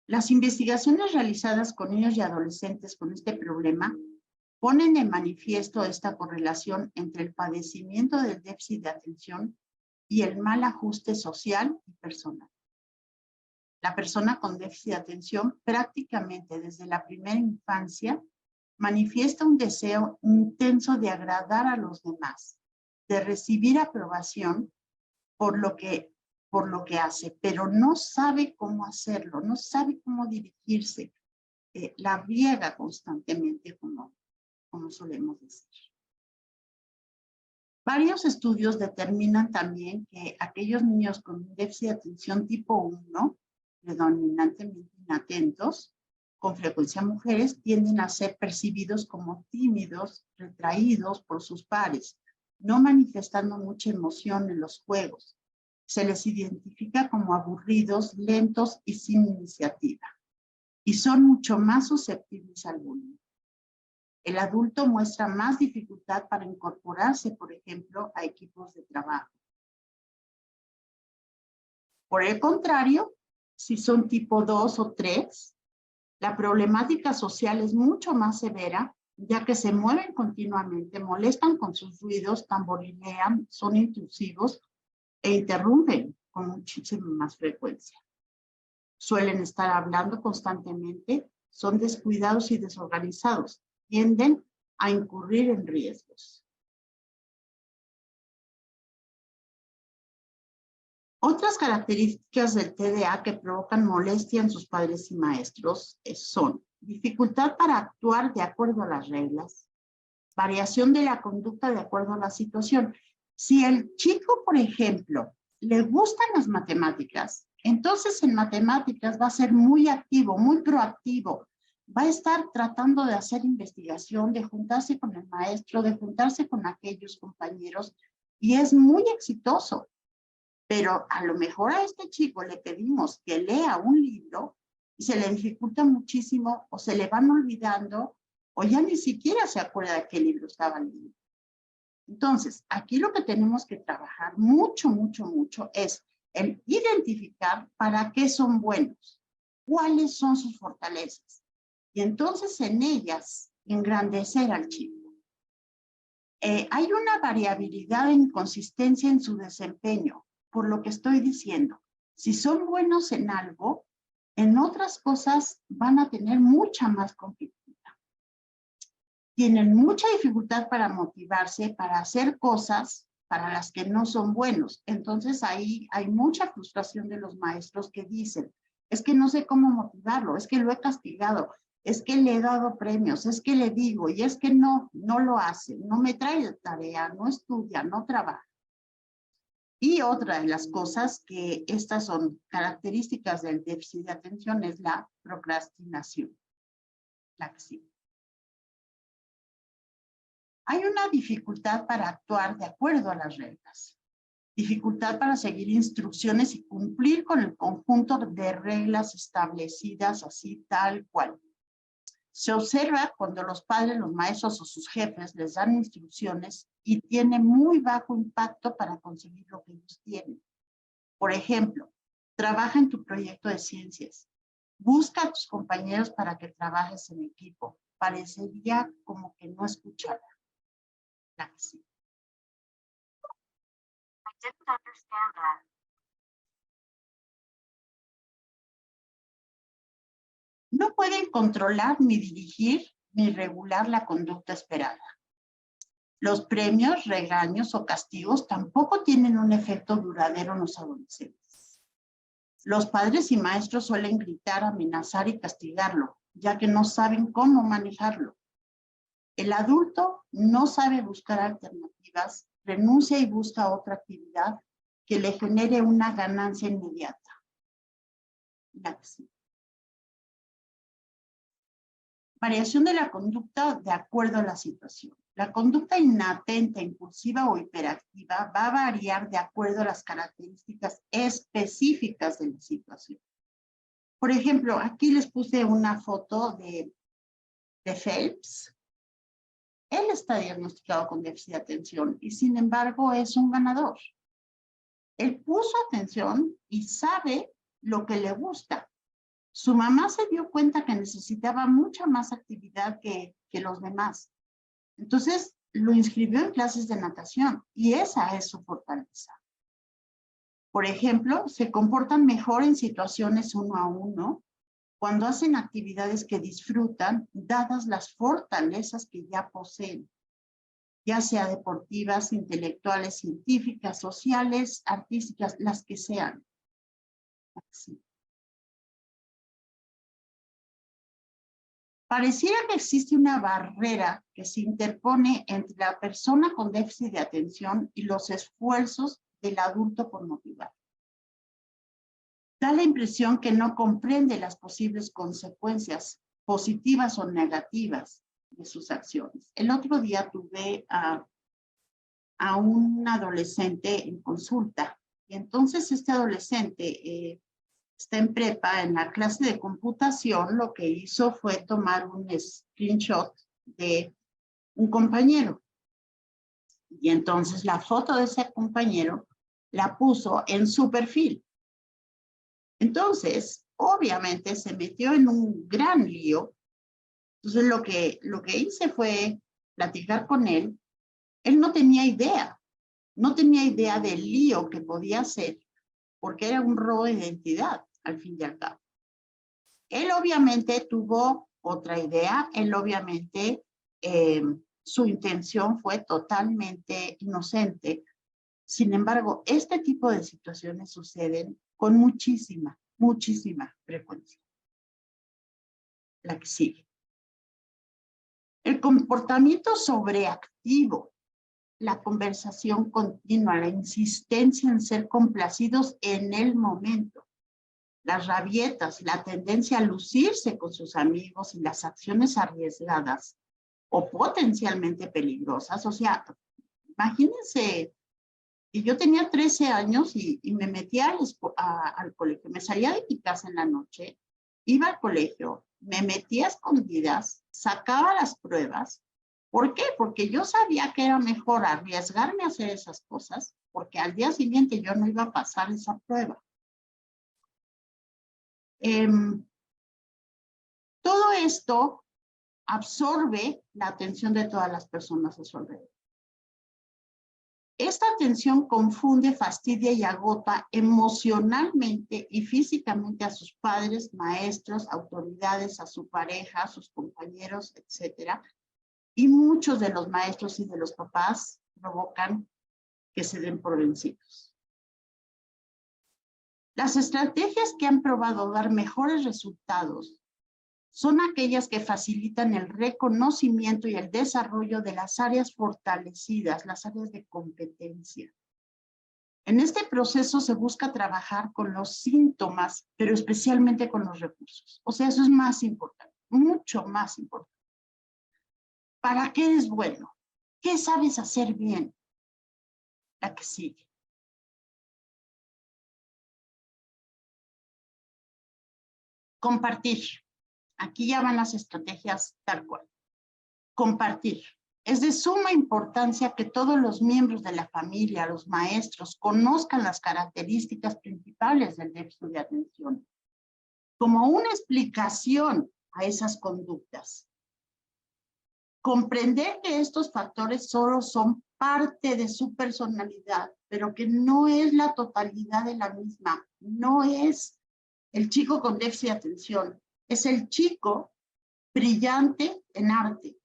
Las investigaciones realizadas con niños y adolescentes con este problema ponen de manifiesto esta correlación entre el padecimiento del déficit de atención y el mal ajuste social y personal. La persona con déficit de atención prácticamente desde la primera infancia manifiesta un deseo intenso de agradar a los demás, de recibir aprobación por lo que hace, pero no sabe cómo hacerlo, no sabe cómo dirigirse, la riega constantemente, como solemos decir. Varios estudios determinan también que aquellos niños con déficit de atención tipo 1, predominantemente inatentos, con frecuencia mujeres, tienden a ser percibidos como tímidos, retraídos por sus pares, no manifestando mucha emoción en los juegos. Se les identifica como aburridos, lentos y sin iniciativa. Y son mucho más susceptibles al bullying. El adulto muestra más dificultad para incorporarse, por ejemplo, a equipos de trabajo. Por el contrario, si son tipo 2 o 3, la problemática social es mucho más severa, ya que se mueven continuamente, molestan con sus ruidos, tamborilean, son intrusivos e interrumpen con muchísima más frecuencia. Suelen estar hablando constantemente, son descuidados y desorganizados, tienden a incurrir en riesgos. Otras características del TDA que provocan molestia en sus padres y maestros son dificultad para actuar de acuerdo a las reglas, variación de la conducta de acuerdo a la situación. Si el chico, por ejemplo, le gustan las matemáticas, entonces en matemáticas va a ser muy activo, muy proactivo. Va a estar tratando de hacer investigación, de juntarse con el maestro, de juntarse con aquellos compañeros, y es muy exitoso. Pero a lo mejor a este chico le pedimos que lea un libro y se le dificulta muchísimo, o se le van olvidando, o ya ni siquiera se acuerda de qué libro estaba leyendo. Entonces, aquí lo que tenemos que trabajar mucho, mucho, mucho es el identificar para qué son buenos, cuáles son sus fortalezas, y entonces en ellas engrandecer al chico. Hay una variabilidad e inconsistencia en su desempeño, por lo que estoy diciendo. Si son buenos en algo, en otras cosas van a tener mucha más competitividad. Tienen mucha dificultad para motivarse, para hacer cosas para las que no son buenos. Entonces ahí hay mucha frustración de los maestros que dicen, es que no sé cómo motivarlo, es que lo he castigado, es que le he dado premios, es que le digo, y es que no lo hace, no me trae tarea, no estudia, no trabaja. Y otra de las cosas que estas son características del déficit de atención es la procrastinación. La que sigue. Hay una dificultad para actuar de acuerdo a las reglas. Dificultad para seguir instrucciones y cumplir con el conjunto de reglas establecidas así tal cual. Se observa cuando los padres, los maestros o sus jefes les dan instrucciones y tiene muy bajo impacto para conseguir lo que ellos tienen. Por ejemplo, trabaja en tu proyecto de ciencias. Busca a tus compañeros para que trabajes en equipo. Parecería como que no escuchara. La que sí. I didn't understand that. No pueden controlar ni dirigir ni regular la conducta esperada. Los premios, regaños o castigos tampoco tienen un efecto duradero en los adolescentes. Los padres y maestros suelen gritar, amenazar y castigarlo, ya que no saben cómo manejarlo. El adulto no sabe buscar alternativas, renuncia y busca otra actividad que le genere una ganancia inmediata. La que sí. Variación de la conducta de acuerdo a la situación. La conducta inatenta, impulsiva o hiperactiva va a variar de acuerdo a las características específicas de la situación. Por ejemplo, aquí les puse una foto de Phelps. Él está diagnosticado con déficit de atención y sin embargo es un ganador. Él puso atención y sabe lo que le gusta. Su mamá se dio cuenta que necesitaba mucha más actividad que los demás. Entonces lo inscribió en clases de natación y esa es su fortaleza. Por ejemplo, se comportan mejor en situaciones 1 a 1 cuando hacen actividades que disfrutan, dadas las fortalezas que ya poseen, ya sea deportivas, intelectuales, científicas, sociales, artísticas, las que sean. Así. Pareciera que existe una barrera que se interpone entre la persona con déficit de atención y los esfuerzos del adulto por motivar. Da la impresión que no comprende las posibles consecuencias positivas o negativas de sus acciones. El otro día tuve a un adolescente en consulta y entonces este adolescente está en prepa, en la clase de computación, lo que hizo fue tomar un screenshot de un compañero. Y entonces la foto de ese compañero la puso en su perfil. Entonces, obviamente se metió en un gran lío. Entonces lo que hice fue platicar con él. Él no tenía idea del lío que podía ser, porque era un robo de identidad, al fin y al cabo. Él obviamente tuvo otra idea, él obviamente su intención fue totalmente inocente. Sin embargo, este tipo de situaciones suceden con muchísima frecuencia. La que sigue. El comportamiento sobreactivo, la conversación continua, la insistencia en ser complacidos en el momento, las rabietas, la tendencia a lucirse con sus amigos y las acciones arriesgadas o potencialmente peligrosas. O sea, imagínense que yo tenía 13 años y me metía al colegio, me salía de mi casa en la noche, iba al colegio, me metía a escondidas, sacaba las pruebas. ¿Por qué? Porque yo sabía que era mejor arriesgarme a hacer esas cosas, porque al día siguiente yo no iba a pasar esa prueba. Todo esto absorbe la atención de todas las personas a su alrededor. Esta atención confunde, fastidia y agota emocionalmente y físicamente a sus padres, maestros, autoridades, a su pareja, a sus compañeros, etc. Y muchos de los maestros y de los papás provocan que se den por vencidos. Las estrategias que han probado dar mejores resultados son aquellas que facilitan el reconocimiento y el desarrollo de las áreas fortalecidas, las áreas de competencia. En este proceso se busca trabajar con los síntomas, pero especialmente con los recursos. O sea, eso es más importante, mucho más importante. ¿Para qué eres bueno? ¿Qué sabes hacer bien? La que sigue. Compartir. Aquí ya van las estrategias tal cual. Compartir. Es de suma importancia que todos los miembros de la familia, los maestros, conozcan las características principales del déficit de atención. como una explicación a esas conductas. Comprender que estos factores solo son parte de su personalidad, pero que no es la totalidad de la misma. No es el chico con déficit de atención, es el chico brillante en arte.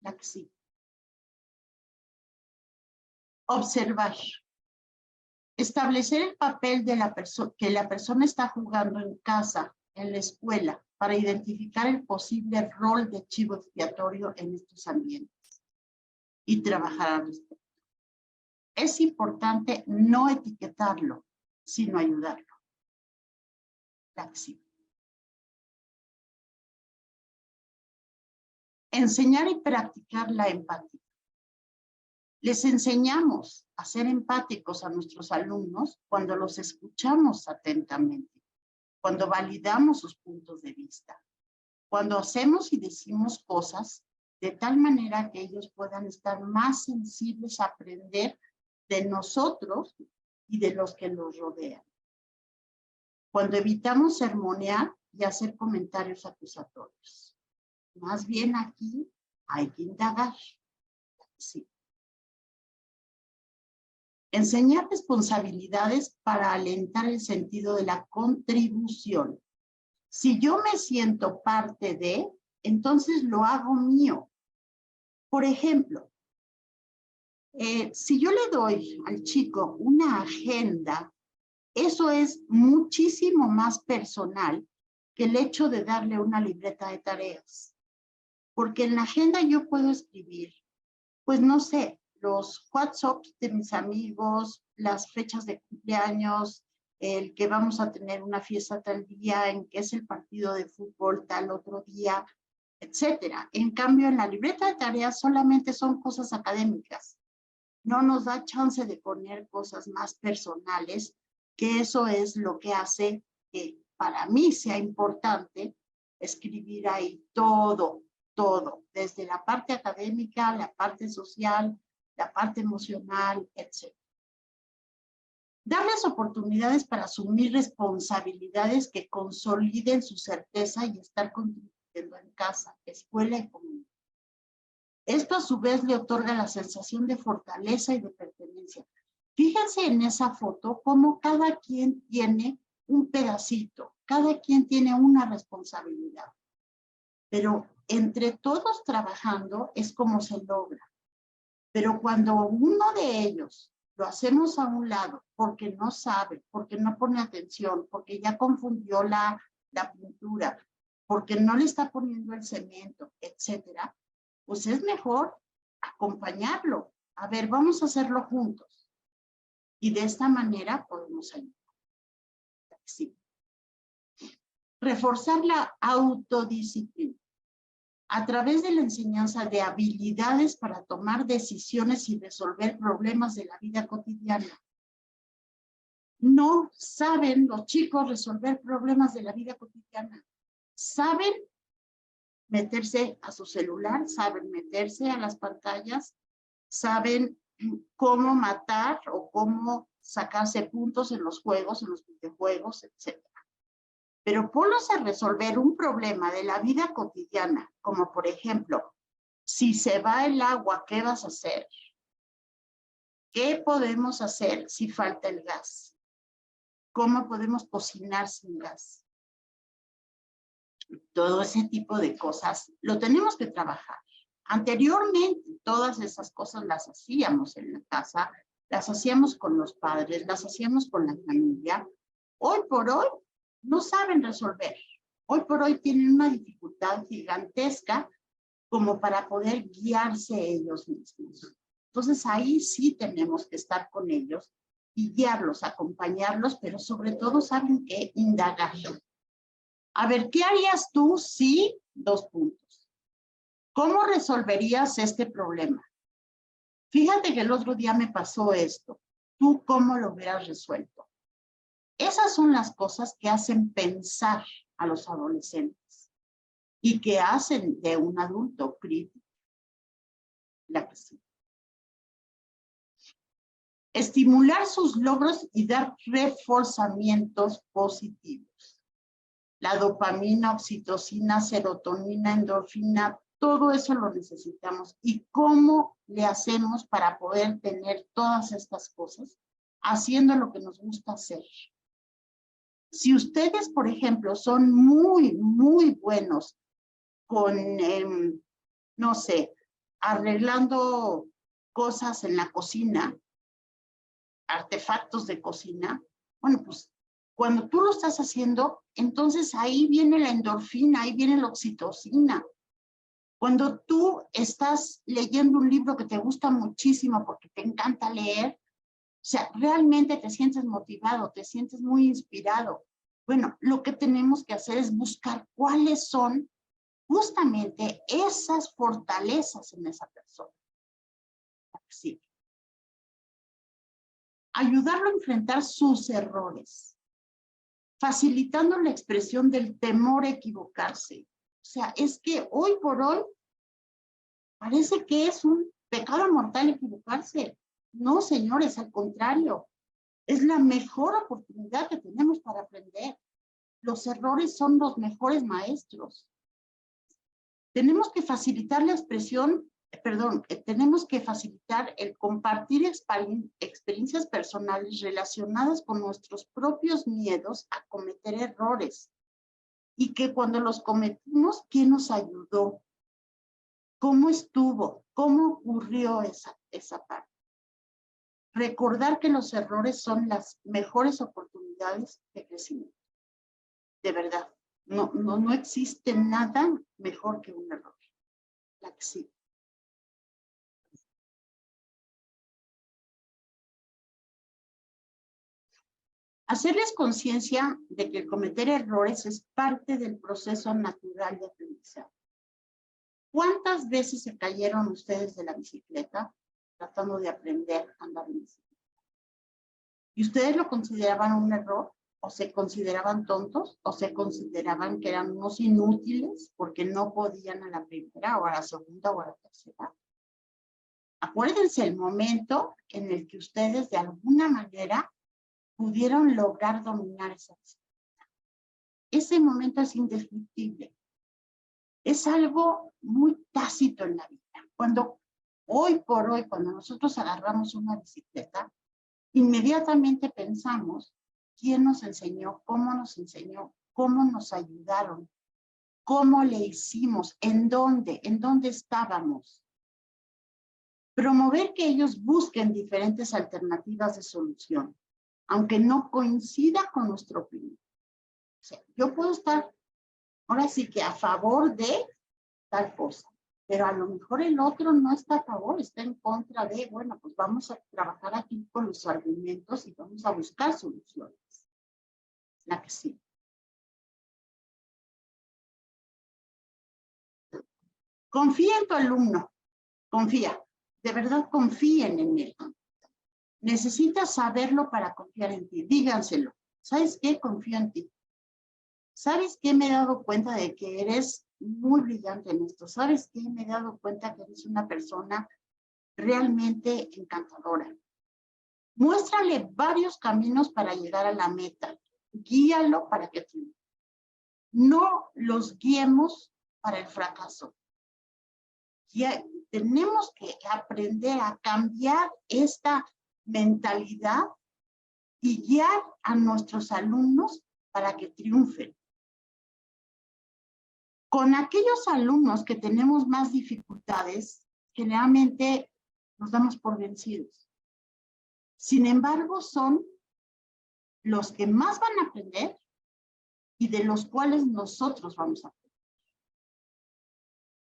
La que sí. Observar. Establecer el papel de la persona que la persona está jugando en casa, en la escuela, para identificar el posible rol de chivo expiatorio en estos ambientes y trabajar al respecto. Es importante no etiquetarlo, sino ayudarlo. La acción. Enseñar y practicar la empatía. Les enseñamos a ser empáticos a nuestros alumnos cuando los escuchamos atentamente, cuando validamos sus puntos de vista, cuando hacemos y decimos cosas de tal manera que ellos puedan estar más sensibles a aprender de nosotros y de los que los rodean. Cuando evitamos sermonear y hacer comentarios acusatorios. Más bien aquí hay que indagar. Sí. Enseñar responsabilidades para alentar el sentido de la contribución. Si yo me siento parte de, entonces lo hago mío. Por ejemplo, si yo le doy al chico una agenda, eso es muchísimo más personal que el hecho de darle una libreta de tareas. Porque en la agenda yo puedo escribir, pues no sé, los WhatsApps de mis amigos, las fechas de cumpleaños, el que vamos a tener una fiesta tal día, en que es el partido de fútbol tal otro día, etcétera. En cambio, en la libreta de tareas solamente son cosas académicas. No nos da chance de poner cosas más personales, que eso es lo que hace que para mí sea importante escribir ahí todo, desde la parte académica, la parte social, la parte emocional, etc. Darles oportunidades para asumir responsabilidades que consoliden su certeza y estar contribuyendo en casa, escuela y comunidad. Esto a su vez le otorga la sensación de fortaleza y de pertenencia. Fíjense en esa foto cómo cada quien tiene un pedacito, cada quien tiene una responsabilidad. Pero entre todos trabajando es como se logra. Pero cuando uno de ellos lo hacemos a un lado porque no sabe, porque no pone atención, porque ya confundió la pintura, porque no le está poniendo el cemento, etcétera, pues es mejor acompañarlo. A ver, vamos a hacerlo juntos. Y de esta manera podemos ayudar. Sí. Reforzar la autodisciplina a través de la enseñanza de habilidades para tomar decisiones y resolver problemas de la vida cotidiana. No saben los chicos resolver problemas de la vida cotidiana. Saben meterse a su celular, saben meterse a las pantallas, saben cómo matar o cómo sacarse puntos en los juegos, en los videojuegos, etc. Pero ponlos a resolver un problema de la vida cotidiana, como por ejemplo, si se va el agua, ¿qué vas a hacer? ¿Qué podemos hacer si falta el gas? ¿Cómo podemos cocinar sin gas? Todo ese tipo de cosas lo tenemos que trabajar. Anteriormente, todas esas cosas las hacíamos en la casa, las hacíamos con los padres, las hacíamos con la familia. Hoy por hoy, no saben resolver. Hoy por hoy tienen una dificultad gigantesca como para poder guiarse ellos mismos. Entonces ahí sí tenemos que estar con ellos y guiarlos, acompañarlos, pero sobre todo saben que indagar. A ver, ¿qué harías tú si? 2 puntos. ¿Cómo resolverías este problema? Fíjate que el otro día me pasó esto. ¿Tú cómo lo hubieras resuelto? Esas son las cosas que hacen pensar a los adolescentes y que hacen de un adulto crítico. La que sí. Estimular sus logros y dar reforzamientos positivos. La dopamina, oxitocina, serotonina, endorfina, todo eso lo necesitamos. ¿Y cómo le hacemos para poder tener todas estas cosas? Haciendo lo que nos gusta hacer. Si ustedes, por ejemplo, son muy, muy buenos con, no sé, arreglando cosas en la cocina, artefactos de cocina, bueno, pues cuando tú lo estás haciendo, entonces ahí viene la endorfina, ahí viene la oxitocina. Cuando tú estás leyendo un libro que te gusta muchísimo porque te encanta leer, o sea, realmente te sientes motivado, te sientes muy inspirado. Bueno, lo que tenemos que hacer es buscar cuáles son justamente esas fortalezas en esa persona. Sí. Ayudarlo a enfrentar sus errores, facilitando la expresión del temor a equivocarse. O sea, es que hoy por hoy parece que es un pecado mortal equivocarse. No, señores, al contrario. Es la mejor oportunidad que tenemos para aprender. Los errores son los mejores maestros. Tenemos que facilitar la expresión, tenemos que facilitar el compartir experiencias personales relacionadas con nuestros propios miedos a cometer errores. Y que cuando los cometimos, ¿quién nos ayudó? ¿Cómo estuvo? ¿Cómo ocurrió esa parte? Recordar que los errores son las mejores oportunidades de crecimiento. De verdad, no existe nada mejor que un error. La que sí. Hacerles conciencia de que el cometer errores es parte del proceso natural de aprendizaje. ¿Cuántas veces se cayeron ustedes de la bicicleta tratando de aprender a andar en bicicleta? ¿Y ustedes lo consideraban un error? ¿O se consideraban tontos? ¿O se consideraban que eran unos inútiles porque no podían a la primera o a la segunda o a la tercera? Acuérdense el momento en el que ustedes de alguna manera pudieron lograr dominar esa bicicleta. Ese momento es indescriptible. Es algo muy tácito en la vida. Cuando hoy por hoy, cuando nosotros agarramos una bicicleta, inmediatamente pensamos quién nos enseñó, cómo nos ayudaron, cómo le hicimos, en dónde estábamos. Promover que ellos busquen diferentes alternativas de solución, aunque no coincida con nuestra opinión. O sea, yo puedo estar, ahora sí que a favor de tal cosa, pero a lo mejor el otro no está a favor, está en contra de, bueno, pues vamos a trabajar aquí con los argumentos y vamos a buscar soluciones. La que sí. Confía en tu alumno, confía, de verdad confíen en él. Necesitas saberlo para confiar en ti, díganselo. ¿Sabes qué? Confío en ti. ¿Sabes qué? Me he dado cuenta de que eres muy brillante en esto. ¿Sabes qué? Me he dado cuenta que eres una persona realmente encantadora. Muéstrale varios caminos para llegar a la meta. Guíalo para que triunfe. No los guiemos para el fracaso. Tenemos que aprender a cambiar esta mentalidad y guiar a nuestros alumnos para que triunfen. Con aquellos alumnos que tenemos más dificultades, generalmente nos damos por vencidos. Sin embargo, son los que más van a aprender y de los cuales nosotros vamos a aprender.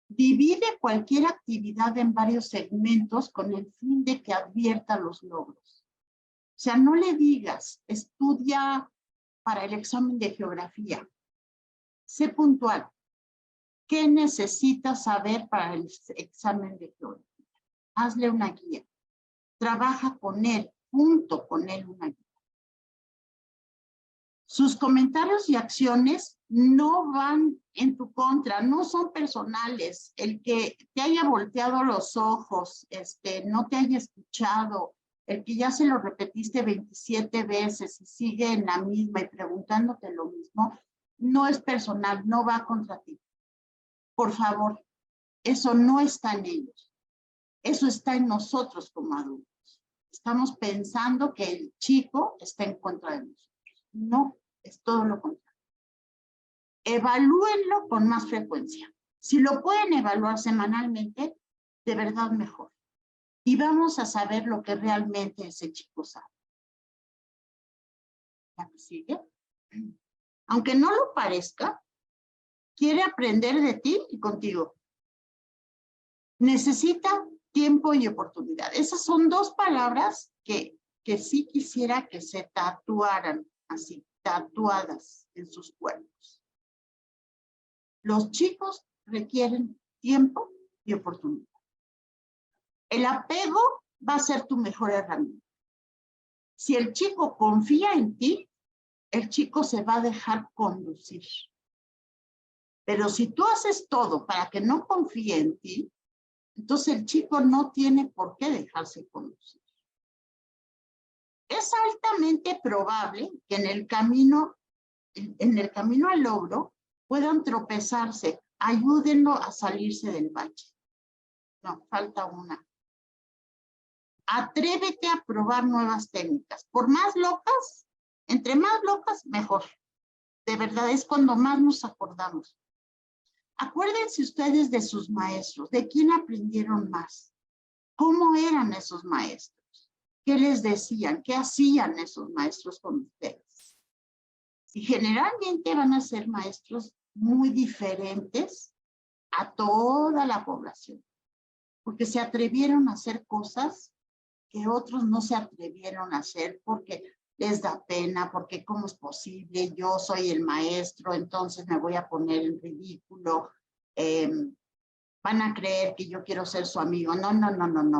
Divide cualquier actividad en varios segmentos con el fin de que advierta los logros. O sea, no le digas, estudia para el examen de geografía. Sé puntual. ¿Qué necesitas saber para el examen de geografía? Hazle una guía. Trabaja con él, junto con él una guía. Sus comentarios y acciones no van en tu contra, no son personales. El que te haya volteado los ojos, no te haya escuchado, el que ya se lo repetiste 27 veces y sigue en la misma y preguntándote lo mismo, no es personal, no va contra ti. Por favor, eso no está en ellos. Eso está en nosotros como adultos. Estamos pensando que el chico está en contra de nosotros. No, es todo lo contrario. Evalúenlo con más frecuencia. Si lo pueden evaluar semanalmente, de verdad mejor. Y vamos a saber lo que realmente ese chico sabe. ¿La que sigue? Aunque no lo parezca, quiere aprender de ti y contigo. Necesita tiempo y oportunidad. Esas son dos palabras que sí quisiera que se tatuaran, así, tatuadas en sus cuerpos. Los chicos requieren tiempo y oportunidad. El apego va a ser tu mejor herramienta. Si el chico confía en ti, el chico se va a dejar conducir. Pero si tú haces todo para que no confíe en ti, entonces el chico no tiene por qué dejarse conducir. Es altamente probable que en el camino al logro puedan tropezarse. Ayúdenlo a salirse del bache. No, falta una. Atrévete a probar nuevas técnicas. Por más locas, entre más locas, mejor. De verdad, es cuando más nos acordamos. Acuérdense ustedes de sus maestros, de quién aprendieron más. ¿Cómo eran esos maestros? ¿Qué les decían? ¿Qué hacían esos maestros con ustedes? Y generalmente van a ser maestros muy diferentes a toda la población, porque se atrevieron a hacer cosas que otros no se atrevieron a hacer porque les da pena, porque cómo es posible, yo soy el maestro, entonces me voy a poner en ridículo, van a creer que yo quiero ser su amigo. No,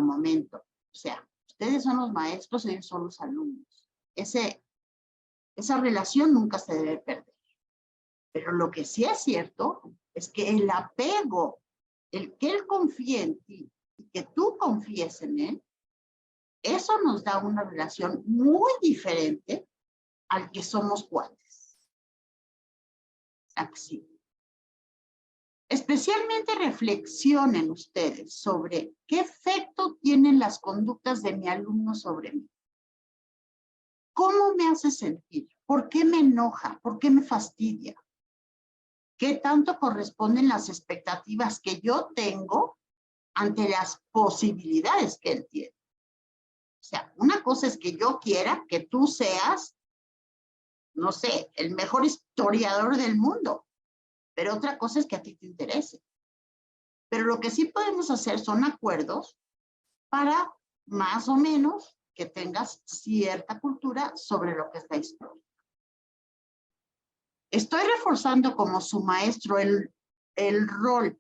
momento. O sea, ustedes son los maestros, ellos son los alumnos. Esa relación nunca se debe perder. Pero lo que sí es cierto es que el apego, el que él confíe en ti y que tú confíes en él, eso nos da una relación muy diferente al que somos cuates. Así. Especialmente reflexionen ustedes sobre qué efecto tienen las conductas de mi alumno sobre mí. ¿Cómo me hace sentir? ¿Por qué me enoja? ¿Por qué me fastidia? ¿Qué tanto corresponden las expectativas que yo tengo ante las posibilidades que él tiene? O sea, una cosa es que yo quiera que tú seas, no sé, el mejor historiador del mundo, pero otra cosa es que a ti te interese. Pero lo que sí podemos hacer son acuerdos para más o menos que tengas cierta cultura sobre lo que es la historia. Estoy reforzando como su maestro el rol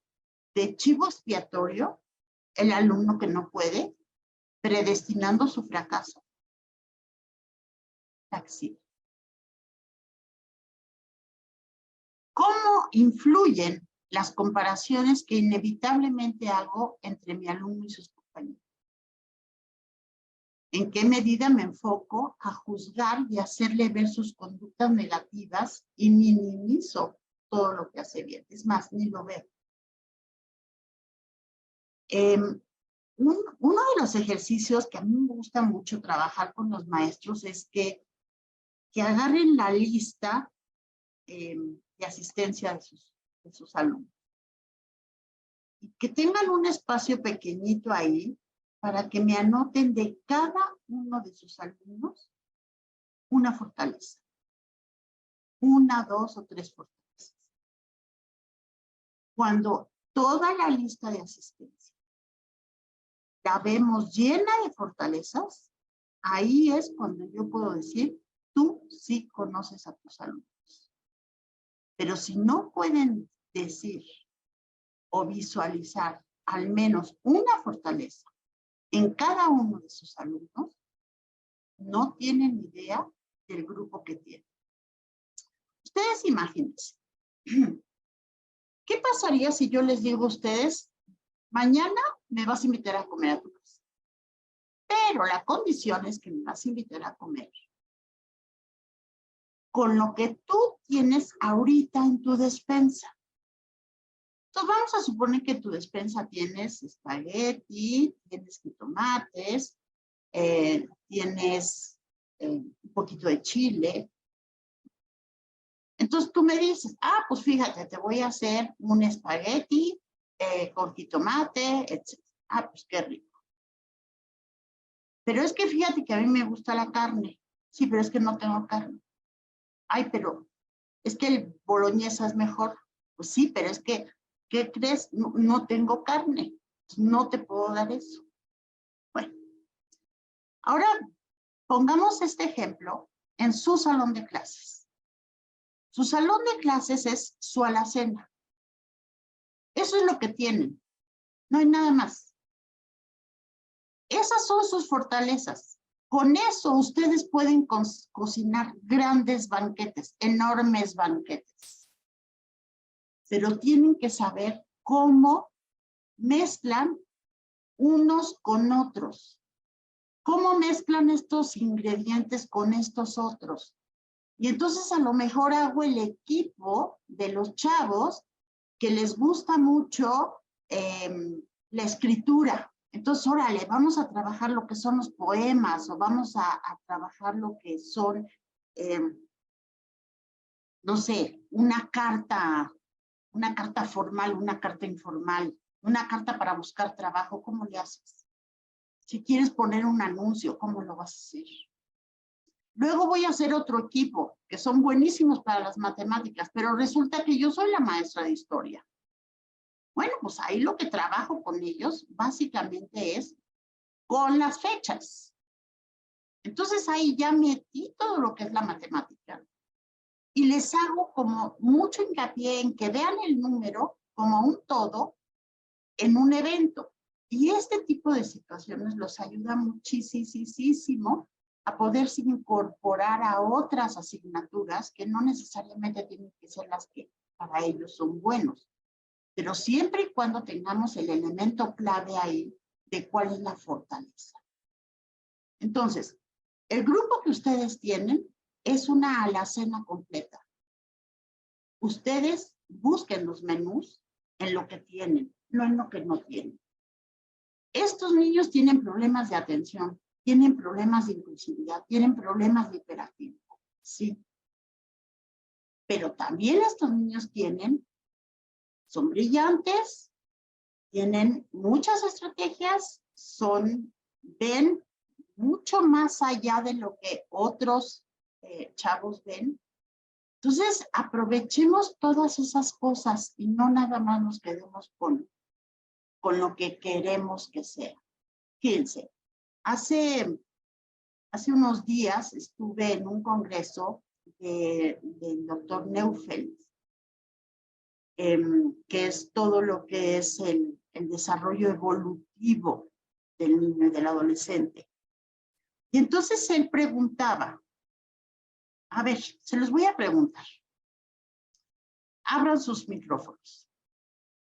de chivo expiatorio, el alumno que no puede, predestinando su fracaso. Taxi. ¿Cómo influyen las comparaciones que inevitablemente hago entre mi alumno y sus compañeros? ¿En qué medida me enfoco a juzgar y hacerle ver sus conductas negativas y minimizo todo lo que hace bien? Es más, ni lo veo. Uno de los ejercicios que a mí me gusta mucho trabajar con los maestros es que agarren la lista de asistencia de sus alumnos. Y que tengan un espacio pequeñito ahí para que me anoten de cada uno de sus alumnos una fortaleza. 1, 2 o 3 fortalezas. Cuando toda la lista de asistencia la vemos llena de fortalezas, ahí es cuando yo puedo decir, tú sí conoces a tus alumnos. Pero si no pueden decir o visualizar al menos una fortaleza en cada uno de sus alumnos, no tienen idea del grupo que tienen. Ustedes imagínense, ¿qué pasaría si yo les digo a ustedes, mañana me vas a invitar a comer a tu casa? Pero la condición es que me vas a invitar a comer con lo que tú tienes ahorita en tu despensa. Entonces vamos a suponer que tu despensa tienes espagueti, tienes jitomates, tienes un poquito de chile. Entonces tú me dices, pues fíjate, te voy a hacer un espagueti con jitomate, etc. Pues qué rico. Pero es que fíjate que a mí me gusta la carne. Sí, pero es que no tengo carne. Ay, pero es que el boloñesa es mejor. Pues sí, pero es que, ¿qué crees? No tengo carne. No te puedo dar eso. Bueno, ahora pongamos este ejemplo en su salón de clases. Su salón de clases es su alacena. Eso es lo que tienen. No hay nada más. Esas son sus fortalezas. Con eso ustedes pueden cocinar grandes banquetes, enormes banquetes. Pero tienen que saber cómo mezclan unos con otros. ¿Cómo mezclan estos ingredientes con estos otros? Y entonces a lo mejor hago el equipo de los chavos que les gusta mucho la escritura. Entonces, órale, vamos a trabajar lo que son los poemas o vamos a trabajar lo que son, no sé, una carta formal, una carta informal, una carta para buscar trabajo. ¿Cómo le haces? Si quieres poner un anuncio, ¿cómo lo vas a hacer? Luego voy a hacer otro equipo, que son buenísimos para las matemáticas, pero resulta que yo soy la maestra de historia. Bueno, pues ahí lo que trabajo con ellos básicamente es con las fechas. Entonces ahí ya metí todo lo que es la matemática y les hago como mucho hincapié en que vean el número como un todo en un evento. Y este tipo de situaciones los ayuda muchísimo a poderse incorporar a otras asignaturas que no necesariamente tienen que ser las que para ellos son buenos. Pero siempre y cuando tengamos el elemento clave ahí de cuál es la fortaleza. Entonces, el grupo que ustedes tienen es una alacena completa. Ustedes busquen los menús en lo que tienen, no en lo que no tienen. Estos niños tienen problemas de atención, tienen problemas de impulsividad, tienen problemas de hiperactividad, sí. Pero también estos niños son brillantes, tienen muchas estrategias, ven mucho más allá de lo que otros chavos ven. Entonces, aprovechemos todas esas cosas y no nada más nos quedemos con lo que queremos que sea. Fíjense, hace unos días estuve en un congreso del doctor Neufeld, que es todo lo que es el desarrollo evolutivo del niño y del adolescente. Y entonces él preguntaba, a ver, se los voy a preguntar. Abran sus micrófonos.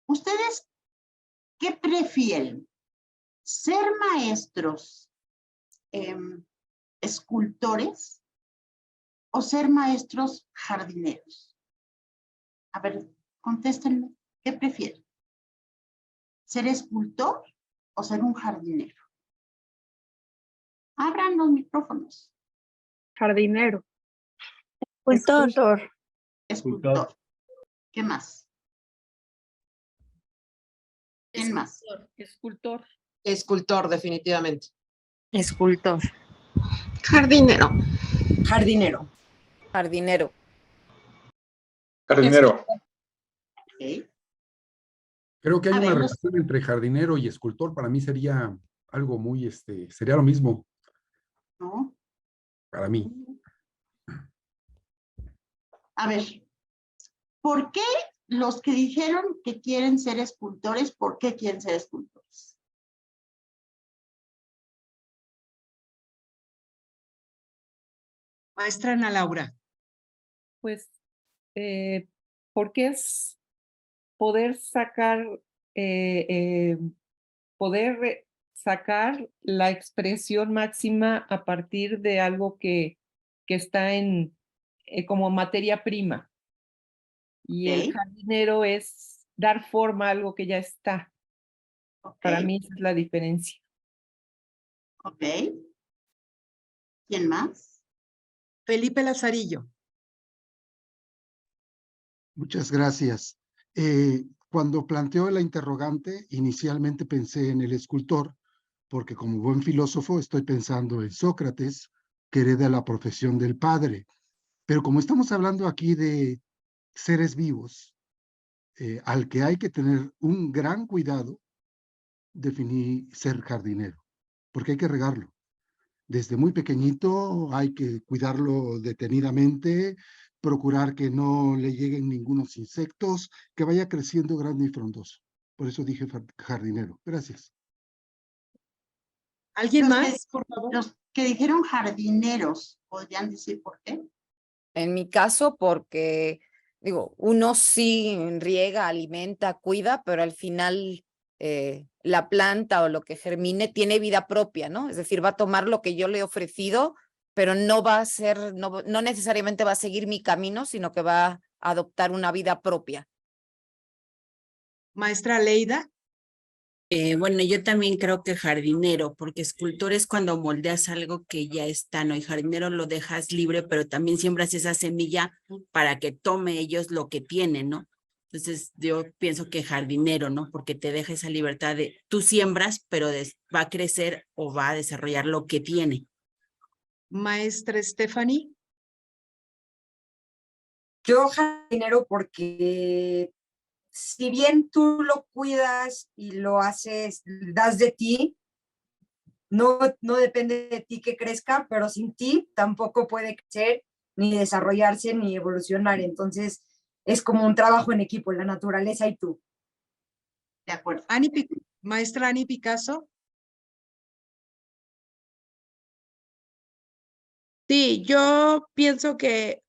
¿Ustedes qué prefieren? ¿Ser maestros escultores o ser maestros jardineros? A ver, contéstenme, ¿qué prefieren? ¿Ser escultor o ser un jardinero? Abran los micrófonos. Jardinero. Escultor. Escultor. ¿Qué más? ¿Quién más? Escultor. Escultor, definitivamente. Escultor. Jardinero. Jardinero. Jardinero. Jardinero. Okay. Creo que hay A una ver, relación entre jardinero y escultor. Para mí sería algo muy, sería lo mismo. ¿No? Para mí. A ver, ¿por qué los que dijeron que quieren ser escultores, por qué quieren ser escultores? Maestra Ana Laura. Pues, porque es poder sacar, sacar la expresión máxima a partir de algo que está en como materia prima. Y el Ok. jardinero es dar forma a algo que ya está. Ok. Para mí esa es la diferencia. Ok. ¿Quién más? Felipe Lazarillo. Muchas gracias. Cuando planteó la interrogante, inicialmente pensé en el escultor, porque como buen filósofo estoy pensando en Sócrates, que hereda la profesión del padre. Pero como estamos hablando aquí de seres vivos, al que hay que tener un gran cuidado, definí ser jardinero, porque hay que regarlo. Desde muy pequeñito hay que cuidarlo detenidamente, procurar que no le lleguen ningunos insectos, que vaya creciendo grande y frondoso. Por eso dije jardinero. Gracias. ¿Alguien Los más, por favor? Los que dijeron jardineros, ¿podrían decir por qué? En mi caso, porque, digo, uno sí riega, alimenta, cuida, pero al final la planta o lo que germine tiene vida propia, ¿no? Es decir, va a tomar lo que yo le he ofrecido, pero no va a ser, no necesariamente va a seguir mi camino, sino que va a adoptar una vida propia. Maestra Leida. Bueno, yo también creo que jardinero, porque escultor es cuando moldeas algo que ya está, ¿no? Y jardinero lo dejas libre, pero también siembras esa semilla para que tome ellos lo que tienen, ¿no? Entonces yo pienso que jardinero, ¿no? Porque te deja esa libertad de, tú siembras, pero va a crecer o va a desarrollar lo que tiene. Maestra Stephanie. Yo jardinero porque si bien tú lo cuidas y lo haces, das de ti, no depende de ti que crezca, pero sin ti tampoco puede crecer, ni desarrollarse, ni evolucionar. Entonces, es como un trabajo en equipo, la naturaleza y tú. De acuerdo. Maestra Ani Picasso. Sí, yo pienso que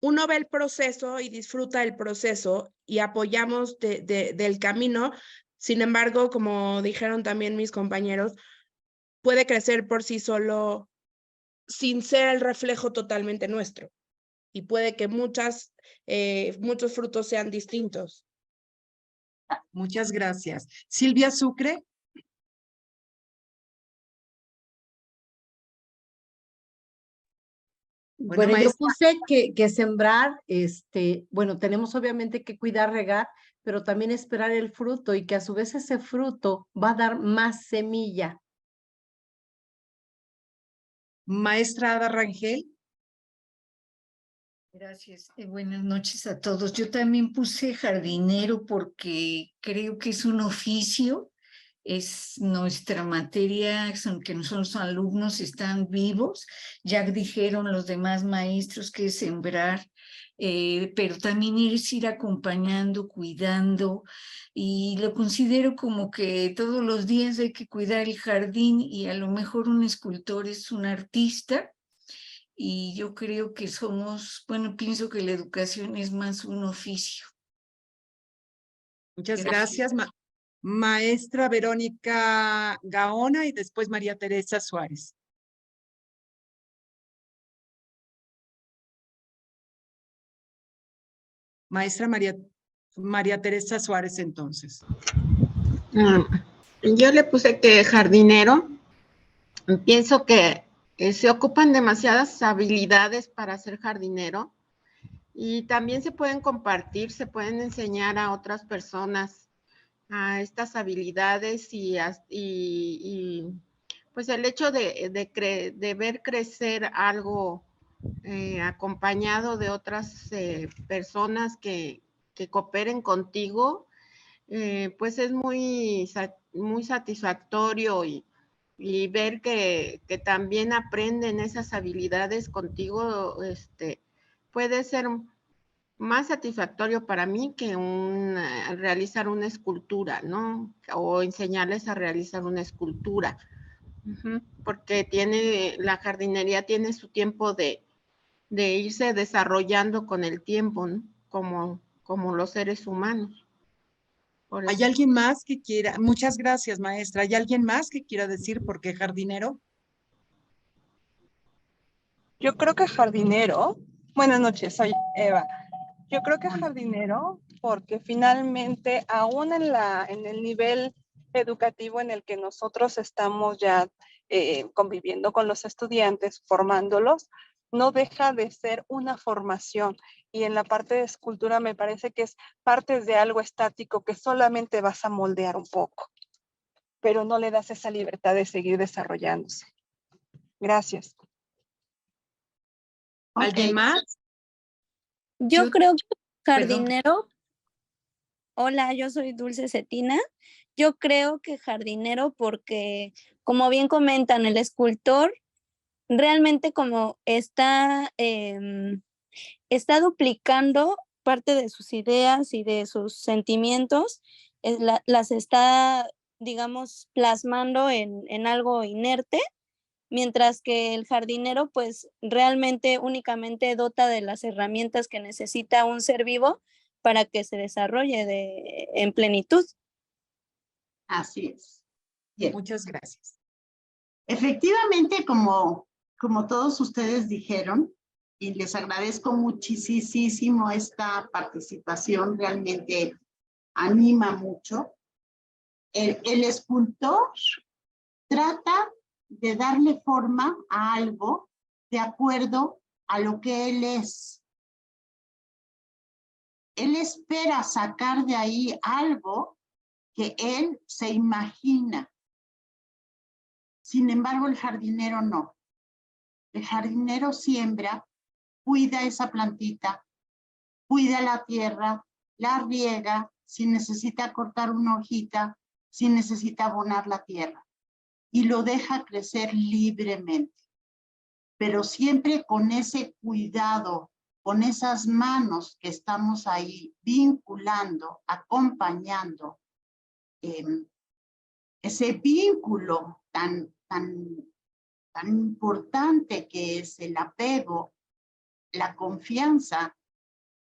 uno ve el proceso y disfruta el proceso y apoyamos del camino. Sin embargo, como dijeron también mis compañeros, puede crecer por sí solo sin ser el reflejo totalmente nuestro. Y puede que muchos frutos sean distintos. Muchas gracias. Silvia Sucre. Bueno, yo puse que sembrar, bueno, tenemos obviamente que cuidar, regar, pero también esperar el fruto y que a su vez ese fruto va a dar más semilla. Maestra Ada Rangel. Gracias. Buenas noches a todos. Yo también puse jardinero porque creo que es un oficio, es nuestra materia, aunque nosotros alumnos están vivos, ya dijeron los demás maestros que es sembrar, pero también es ir acompañando, cuidando, y lo considero como que todos los días hay que cuidar el jardín y a lo mejor un escultor es un artista. Y yo creo que bueno, pienso que la educación es más un oficio. Muchas gracias. Maestra Verónica Gaona y después María Teresa Suárez. Maestra María Teresa Suárez, entonces. Yo le puse que jardinero. Pienso que se ocupan demasiadas habilidades para ser jardinero y también se pueden compartir, se pueden enseñar a otras personas a estas habilidades y pues el hecho de ver crecer algo acompañado de otras personas que cooperen contigo, pues es muy satisfactorio y ver que también aprenden esas habilidades contigo, puede ser más satisfactorio para mí que realizar una escultura, ¿no? O enseñarles a realizar una escultura. Porque la jardinería tiene su tiempo de irse desarrollando con el tiempo, ¿no? Como los seres humanos. ¿Hay alguien más que quiera? Muchas gracias, maestra. ¿Hay alguien más que quiera decir por qué jardinero? Yo creo que jardinero Buenas noches, soy Eva. Yo creo que jardinero, porque finalmente, aún en el nivel educativo en el que nosotros estamos ya conviviendo con los estudiantes, formándolos, no deja de ser una formación. Y en la parte de escultura me parece que es parte de algo estático que solamente vas a moldear un poco, pero no le das esa libertad de seguir desarrollándose. Gracias. ¿Alguien más? Yo creo que Perdón. jardinero, hola, yo soy Dulce Cetina. Yo creo que jardinero porque, como bien comentan, el escultor realmente como está duplicando parte de sus ideas y de sus sentimientos, las está, digamos, plasmando en algo inerte, mientras que el jardinero pues realmente únicamente dota de las herramientas que necesita un ser vivo para que se desarrolle en plenitud. Así es. Bien. Muchas gracias. Efectivamente, como todos ustedes dijeron, y les agradezco muchísimo esta participación, realmente anima mucho. El escultor trata de darle forma a algo de acuerdo a lo que él es. Él espera sacar de ahí algo que él se imagina. Sin embargo, el jardinero no. El jardinero siembra, cuida esa plantita, cuida la tierra, la riega, si necesita cortar una hojita, si necesita abonar la tierra, y lo deja crecer libremente, pero siempre con ese cuidado, con esas manos que estamos ahí vinculando, acompañando, ese vínculo tan importante que es el apego, la confianza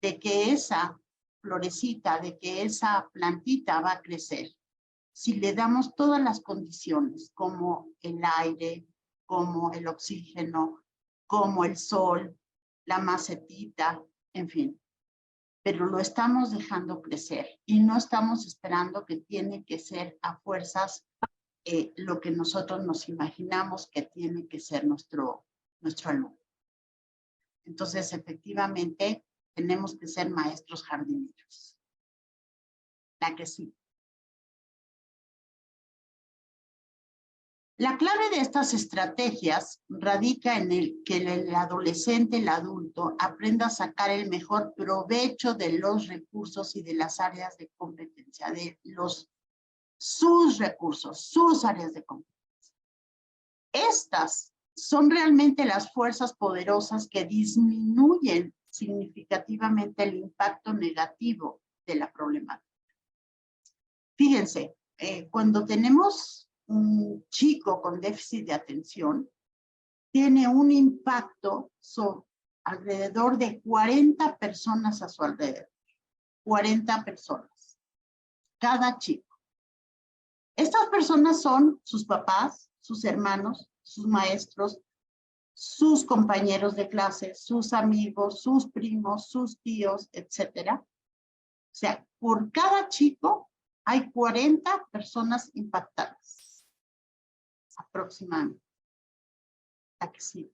de que esa florecita, de que esa plantita va a crecer. Si le damos todas las condiciones, como el aire, como el oxígeno, como el sol, la macetita, en fin. Pero lo estamos dejando crecer y no estamos esperando que tiene que ser a fuerzas lo que nosotros nos imaginamos que tiene que ser nuestro alumno. Entonces, efectivamente, tenemos que ser maestros jardineros. La que sí. La clave de estas estrategias radica en que el adolescente, el adulto, aprenda a sacar el mejor provecho de los recursos y de las áreas de competencia, de sus recursos, sus áreas de competencia. Estas son realmente las fuerzas poderosas que disminuyen significativamente el impacto negativo de la problemática. Fíjense, cuando tenemos un chico con déficit de atención, tiene un impacto sobre alrededor de 40 personas a su alrededor. 40 personas. Cada chico. Estas personas son sus papás, sus hermanos, sus maestros, sus compañeros de clase, sus amigos, sus primos, sus tíos, etc. O sea, por cada chico hay 40 personas impactadas. Aproximadamente. La que sí.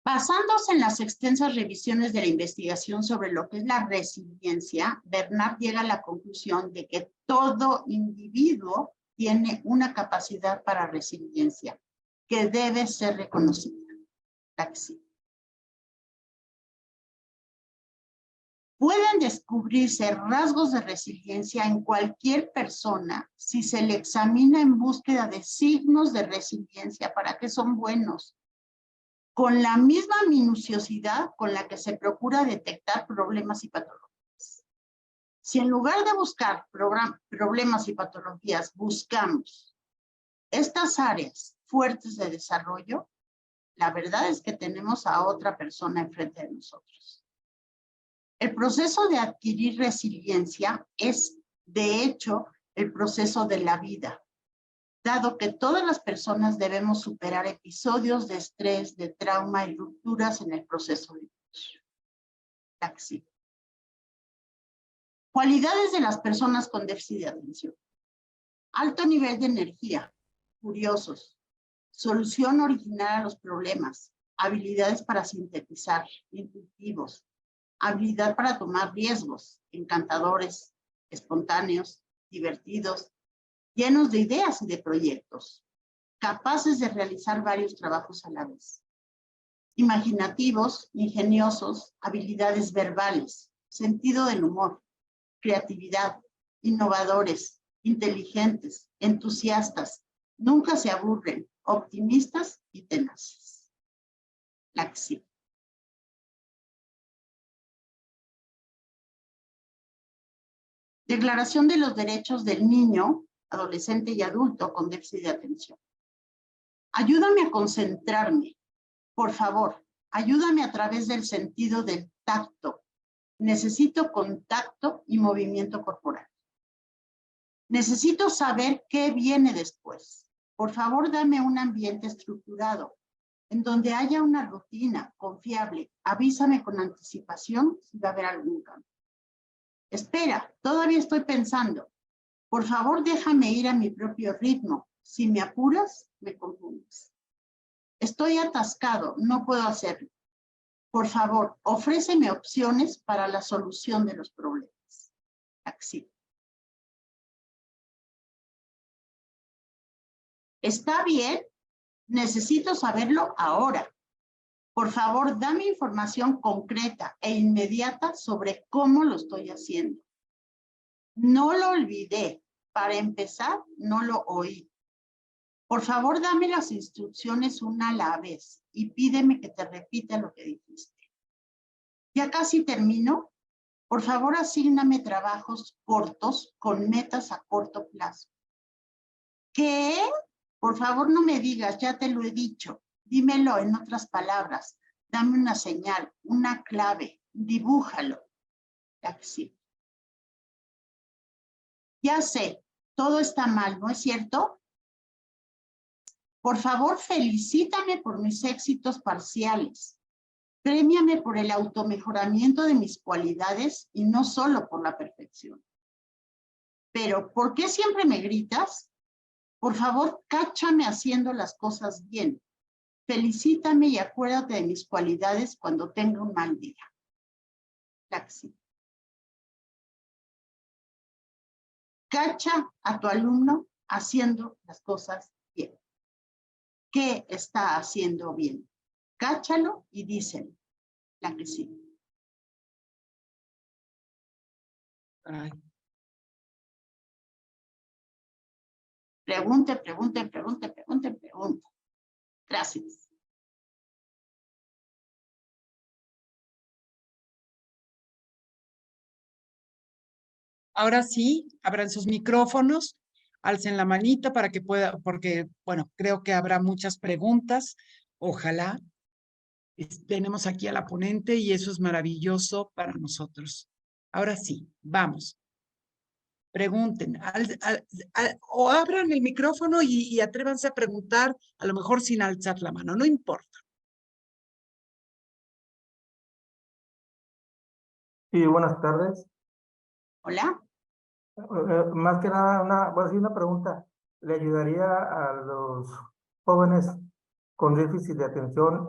Basándose en las extensas revisiones de la investigación sobre lo que es la resiliencia, Bernard llega a la conclusión de que todo individuo tiene una capacidad para resiliencia que debe ser reconocida. La que sí. Pueden descubrirse rasgos de resiliencia en cualquier persona si se le examina en búsqueda de signos de resiliencia. ¿Para qué son buenos? Con la misma minuciosidad con la que se procura detectar problemas y patologías. Si en lugar de buscar problemas y patologías, buscamos estas áreas fuertes de desarrollo, la verdad es que tenemos a otra persona enfrente de nosotros. El proceso de adquirir resiliencia es, de hecho, el proceso de la vida. dado que todas las personas debemos superar episodios de estrés, de trauma y rupturas en el proceso de vivir. Taxi. Cualidades de las personas con déficit de atención. Alto nivel de energía, curiosos, solución original a los problemas, habilidades para sintetizar, intuitivos, habilidad para tomar riesgos, encantadores, espontáneos, divertidos, llenos de ideas y de proyectos, capaces de realizar varios trabajos a la vez. Imaginativos, ingeniosos, habilidades verbales, sentido del humor, creatividad, innovadores, inteligentes, entusiastas, nunca se aburren, optimistas y tenaces. La acción. Declaración de los Derechos del Niño, Adolescente y Adulto con Déficit de Atención. Ayúdame a concentrarme. Por favor, ayúdame a través del sentido del tacto. Necesito contacto y movimiento corporal. Necesito saber qué viene después. Por favor, dame un ambiente estructurado, en donde haya una rutina confiable. Avísame con anticipación si va a haber algún cambio. Espera, todavía estoy pensando. Por favor, déjame ir a mi propio ritmo. Si me apuras, me confundes. Estoy atascado, no puedo hacerlo. Por favor, ofréceme opciones para la solución de los problemas. Taxi. ¿Está bien? Necesito saberlo ahora. Por favor, dame información concreta e inmediata sobre cómo lo estoy haciendo. No lo olvidé. Para empezar, no lo oí. Por favor, dame las instrucciones una a la vez y pídeme que te repita lo que dijiste. Ya casi termino. Por favor, asígname trabajos cortos con metas a corto plazo. ¿Qué? Por favor, no me digas, ya te lo he dicho. Dímelo en otras palabras. Dame una señal, una clave. Dibújalo. Taxi. Ya sé, todo está mal, ¿no es cierto? Por favor, felicítame por mis éxitos parciales. Prémiame por el automejoramiento de mis cualidades y no solo por la perfección. Pero, ¿por qué siempre me gritas? Por favor, cáchame haciendo las cosas bien. Felicítame y acuérdate de mis cualidades cuando tenga un mal día. Taxi. Cacha a tu alumno haciendo las cosas bien. ¿Qué está haciendo bien? Cáchalo y díselo. La que sí. Ay. Pregunte, pregunte, pregunte, pregunte, pregunte. Gracias. Ahora sí, abran sus micrófonos, alcen la manita para que pueda, porque, bueno, creo que habrá muchas preguntas. Ojalá. Tenemos aquí a la ponente y eso es maravilloso para nosotros. Ahora sí, vamos. Pregunten o abran el micrófono y atrévanse a preguntar, a lo mejor sin alzar la mano, no importa. Sí, buenas tardes. Hola. Más que nada, voy a hacer una pregunta. ¿Le ayudaría a los jóvenes con déficit de atención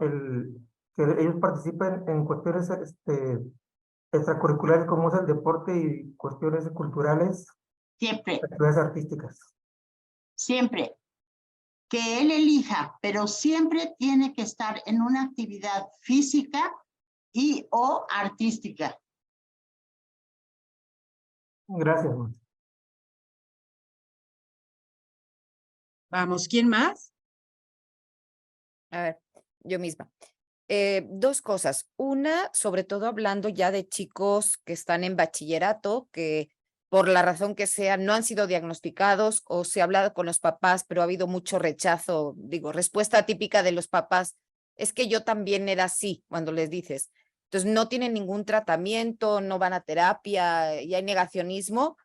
que ellos participen en cuestiones extracurriculares como es el deporte y cuestiones culturales? Siempre. Actividades artísticas. Siempre. Que él elija, pero siempre tiene que estar en una actividad física y o artística. Gracias. Vamos, ¿quién más? A ver, yo misma. Dos cosas. Una, sobre todo hablando ya de chicos que están en bachillerato, que por la razón que sea no han sido diagnosticados o se ha hablado con los papás, pero ha habido mucho rechazo. Digo, respuesta típica de los papás, es que yo también era así cuando les dices. Entonces no tienen ningún tratamiento, no van a terapia y hay negacionismo.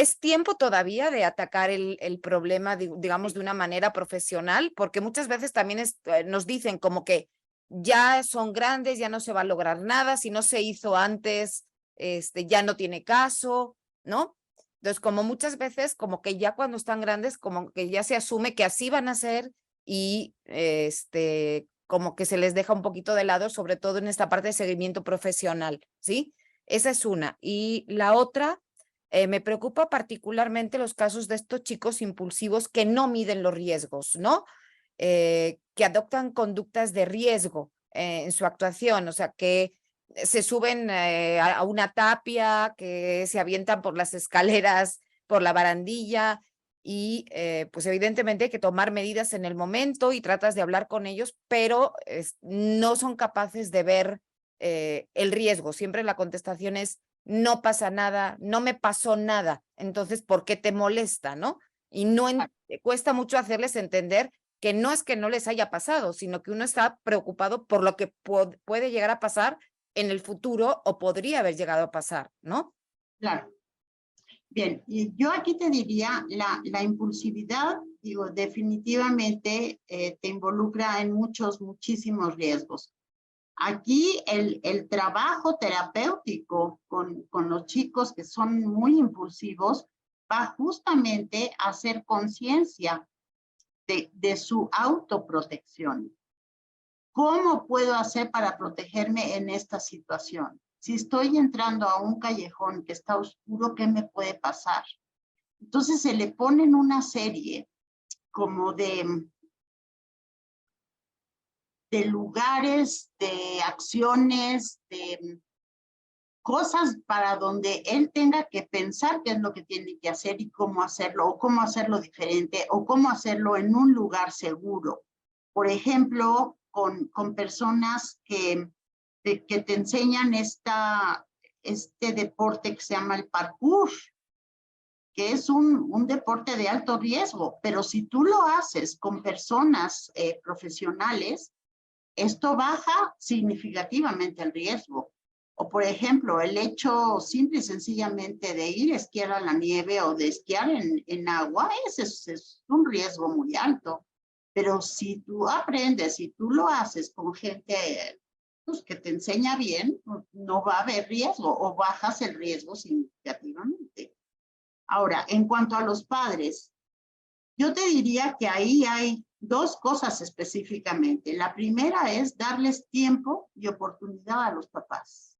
es tiempo todavía de atacar el problema, digamos, de una manera profesional, porque muchas veces también nos dicen como que ya son grandes, ya no se va a lograr nada, si no se hizo antes, ya no tiene caso, ¿no? Entonces, como muchas veces, como que ya cuando están grandes, como que ya se asume que así van a ser y como que se les deja un poquito de lado, sobre todo en esta parte de seguimiento profesional, ¿sí? Esa es una. Y la otra, me preocupa particularmente los casos de estos chicos impulsivos que no miden los riesgos, ¿no? Que adoptan conductas de riesgo en su actuación, o sea, que se suben a una tapia, que se avientan por las escaleras, por la barandilla y pues evidentemente hay que tomar medidas en el momento y tratas de hablar con ellos, pero no son capaces de ver el riesgo. Siempre la contestación es no pasa nada, no me pasó nada, entonces ¿por qué te molesta, no? Y no cuesta mucho hacerles entender que no es que no les haya pasado, sino que uno está preocupado por lo que puede llegar a pasar en el futuro o podría haber llegado a pasar, ¿no? Claro. Bien, y yo aquí te diría, la impulsividad, digo, definitivamente te involucra en muchísimos riesgos. Aquí el trabajo terapéutico con los chicos que son muy impulsivos va justamente a hacer conciencia de su autoprotección. ¿Cómo puedo hacer para protegerme en esta situación? Si estoy entrando a un callejón que está oscuro, ¿qué me puede pasar? Entonces se le ponen una serie como de lugares, de acciones, de cosas para donde él tenga que pensar qué es lo que tiene que hacer y cómo hacerlo, o cómo hacerlo diferente, o cómo hacerlo en un lugar seguro. Por ejemplo, con personas que te enseñan este deporte que se llama el parkour, que es un deporte de alto riesgo, pero si tú lo haces con personas profesionales, esto baja significativamente el riesgo. O por ejemplo, el hecho simple y sencillamente de ir a esquiar a la nieve o de esquiar en agua, ese es un riesgo muy alto. Pero si tú aprendes, si tú lo haces con gente pues, que te enseña bien, no va a haber riesgo o bajas el riesgo significativamente. Ahora, en cuanto a los padres, yo te diría que ahí hay dos cosas específicamente. La primera es darles tiempo y oportunidad a los papás.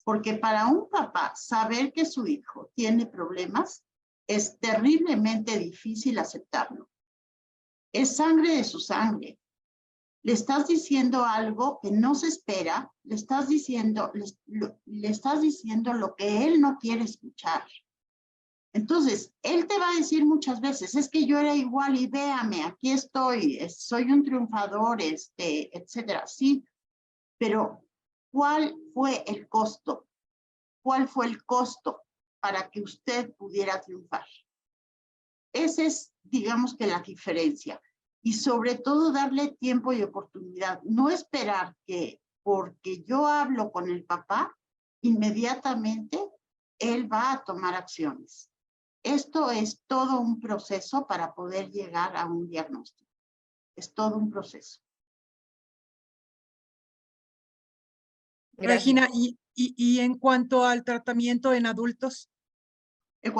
Porque para un papá saber que su hijo tiene problemas es terriblemente difícil aceptarlo. Es sangre de su sangre. Le estás diciendo algo que no se espera, le estás diciendo lo que él no quiere escuchar. Entonces, él te va a decir muchas veces, es que yo era igual y véame, aquí estoy, soy un triunfador, etcétera. Sí, pero ¿cuál fue el costo? ¿Cuál fue el costo para que usted pudiera triunfar? Esa es, digamos que la diferencia. Y sobre todo darle tiempo y oportunidad. No esperar que porque yo hablo con el papá, inmediatamente él va a tomar acciones. Esto es todo un proceso para poder llegar a un diagnóstico. Es todo un proceso. Regina, y en cuanto al tratamiento en adultos. En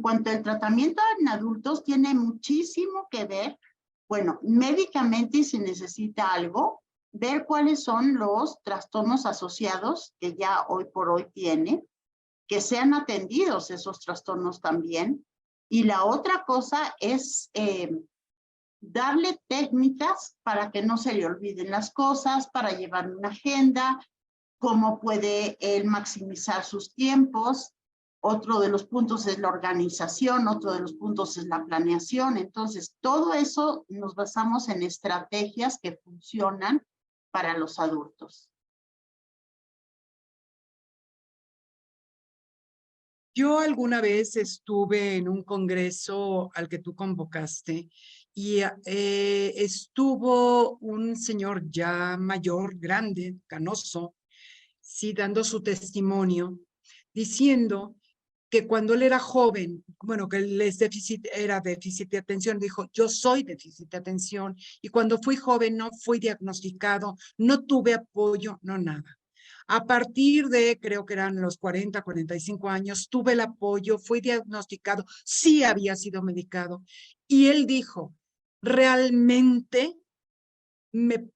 cuanto al tratamiento en adultos, tiene muchísimo que ver, bueno, médicamente si necesita algo, ver cuáles son los trastornos asociados que ya hoy por hoy tiene, que sean atendidos esos trastornos también. Y la otra cosa es darle técnicas para que no se le olviden las cosas, para llevar una agenda, cómo puede él maximizar sus tiempos. Otro de los puntos es la organización, otro de los puntos es la planeación. Entonces, todo eso nos basamos en estrategias que funcionan para los adultos. Yo alguna vez estuve en un congreso al que tú convocaste y estuvo un señor ya mayor, grande, canoso, sí, dando su testimonio, diciendo que cuando él era joven, bueno, que él era déficit de atención, dijo, yo soy déficit de atención, y cuando fui joven no fui diagnosticado, no tuve apoyo, no nada. A partir de, creo que eran los 40, 45 años, tuve el apoyo, fui diagnosticado, sí había sido medicado, y él dijo, realmente me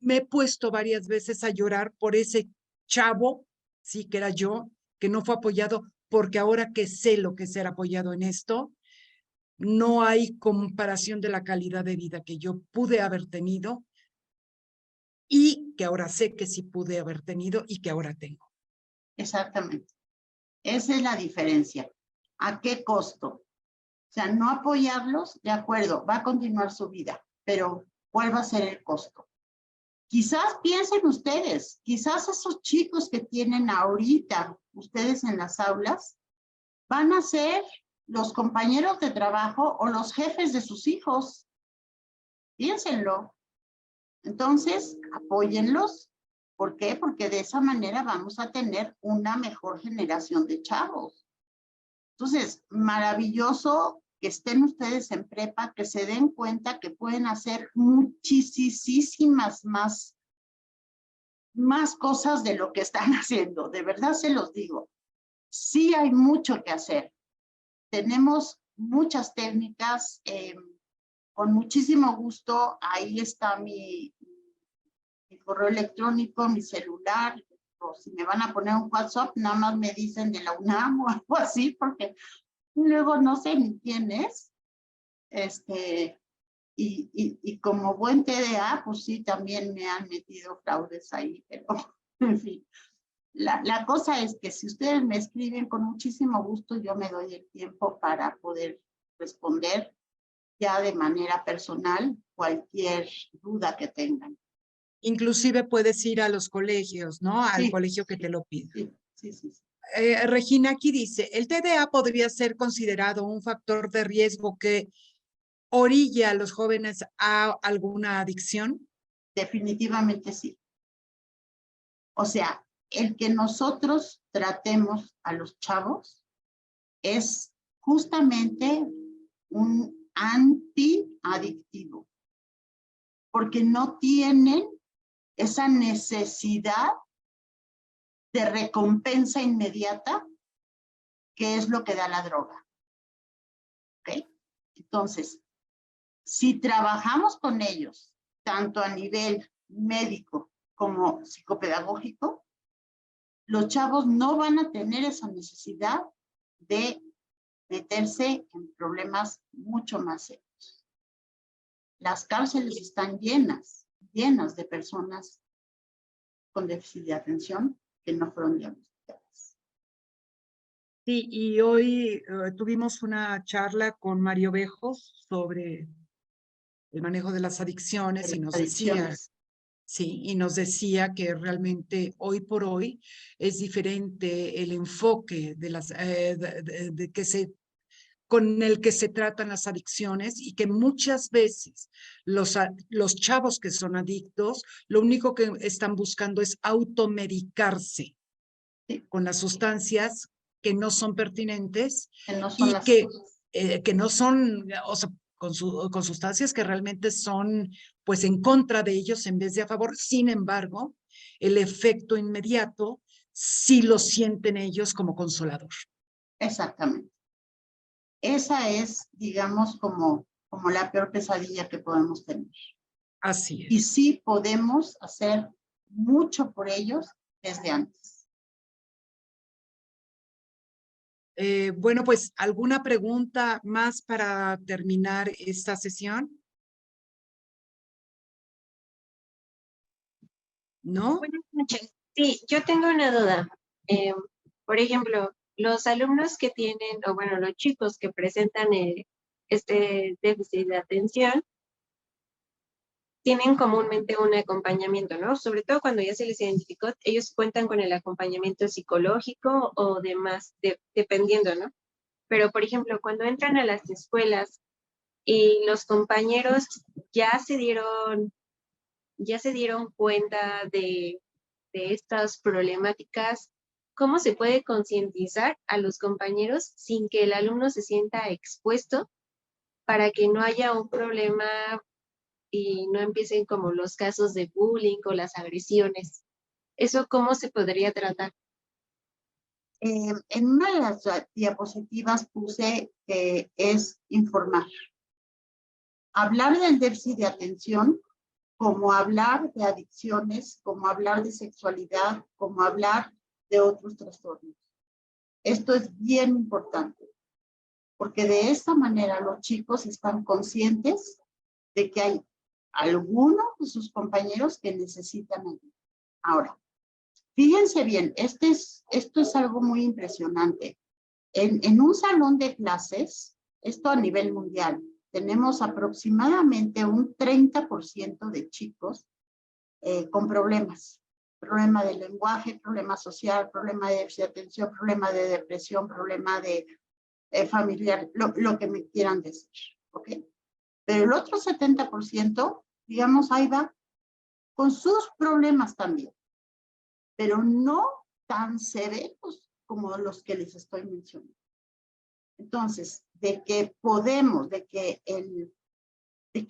he puesto varias veces a llorar por ese chavo, sí que era yo, que no fue apoyado, porque ahora que sé lo que es ser apoyado en esto, no hay comparación de la calidad de vida que yo pude haber tenido y que ahora sé que sí pude haber tenido y que ahora tengo. Exactamente. Esa es la diferencia. ¿A qué costo? O sea, no apoyarlos, de acuerdo, va a continuar su vida, pero ¿cuál va a ser el costo? Quizás piensen ustedes, quizás esos chicos que tienen ahorita ustedes en las aulas van a ser los compañeros de trabajo o los jefes de sus hijos. Piénsenlo. Entonces, apóyenlos. ¿Por qué? Porque de esa manera vamos a tener una mejor generación de chavos. Entonces, maravilloso que estén ustedes en prepa, que se den cuenta que pueden hacer muchísimas más cosas de lo que están haciendo. De verdad se los digo. Sí hay mucho que hacer. Tenemos muchas técnicas. Con muchísimo gusto, ahí está mi correo electrónico, mi celular, o si me van a poner un WhatsApp, nada más me dicen de la UNAM o algo así, porque luego no sé ni quién es. Y como buen TDA, pues sí, también me han metido fraudes ahí, pero en fin. La cosa es que si ustedes me escriben con muchísimo gusto, yo me doy el tiempo para poder responder ya de manera personal cualquier duda que tengan. Inclusive puedes ir a los colegios, ¿no? Al Sí, colegio que te lo pida. Sí. Regina aquí dice, ¿el TDA podría ser considerado un factor de riesgo que orilla a los jóvenes a alguna adicción? Definitivamente sí. O sea, el que nosotros tratemos a los chavos es justamente un antiadictivo, porque no tienen esa necesidad de recompensa inmediata, que es lo que da la droga. ¿Ok? Entonces, si trabajamos con ellos, tanto a nivel médico como psicopedagógico, los chavos no van a tener esa necesidad de meterse en problemas mucho más serios. Las cárceles están llenas de personas con déficit de atención que no fueron diagnosticadas. Sí, y hoy tuvimos una charla con Mario Bejos sobre el manejo de las adicciones y nos decía, sí, y nos decía que realmente hoy por hoy es diferente el enfoque de las con el que se tratan las adicciones y que muchas veces los chavos que son adictos, lo único que están buscando es automedicarse con las sustancias que no son pertinentes que no son, o sea, con sustancias que realmente son pues en contra de ellos en vez de a favor. Sin embargo, el efecto inmediato sí lo sienten ellos como consolador. Exactamente. Esa es, digamos, como la peor pesadilla que podemos tener. Así es. Y sí podemos hacer mucho por ellos desde antes. Bueno, pues, ¿alguna pregunta más para terminar esta sesión? ¿No? Buenas noches. Sí, yo tengo una duda. Por ejemplo, los alumnos que tienen, o bueno, los chicos que presentan este déficit de atención, tienen comúnmente un acompañamiento, ¿no? Sobre todo cuando ya se les identificó, ellos cuentan con el acompañamiento psicológico o demás, dependiendo, ¿no? Pero, por ejemplo, cuando entran a las escuelas y los compañeros ya se dieron cuenta de estas problemáticas, ¿cómo se puede concientizar a los compañeros sin que el alumno se sienta expuesto para que no haya un problema y no empiecen como los casos de bullying o las agresiones? ¿Eso cómo se podría tratar? En una de las diapositivas puse que es informar. Hablar del déficit de atención, como hablar de adicciones, como hablar de sexualidad, como hablar de otros trastornos. Esto es bien importante, porque de esta manera los chicos están conscientes de que hay algunos de sus compañeros que necesitan ayuda. Ahora, fíjense bien, esto es algo muy impresionante. En un salón de clases, esto a nivel mundial, tenemos aproximadamente un 30% de chicos con problemas. Problema de lenguaje, problema social, problema de déficit de atención, problema de depresión, problema de familiar, lo que me quieran decir, ¿ok? Pero el otro 70%, digamos, ahí va con sus problemas también, pero no tan severos como los que les estoy mencionando. Entonces, de que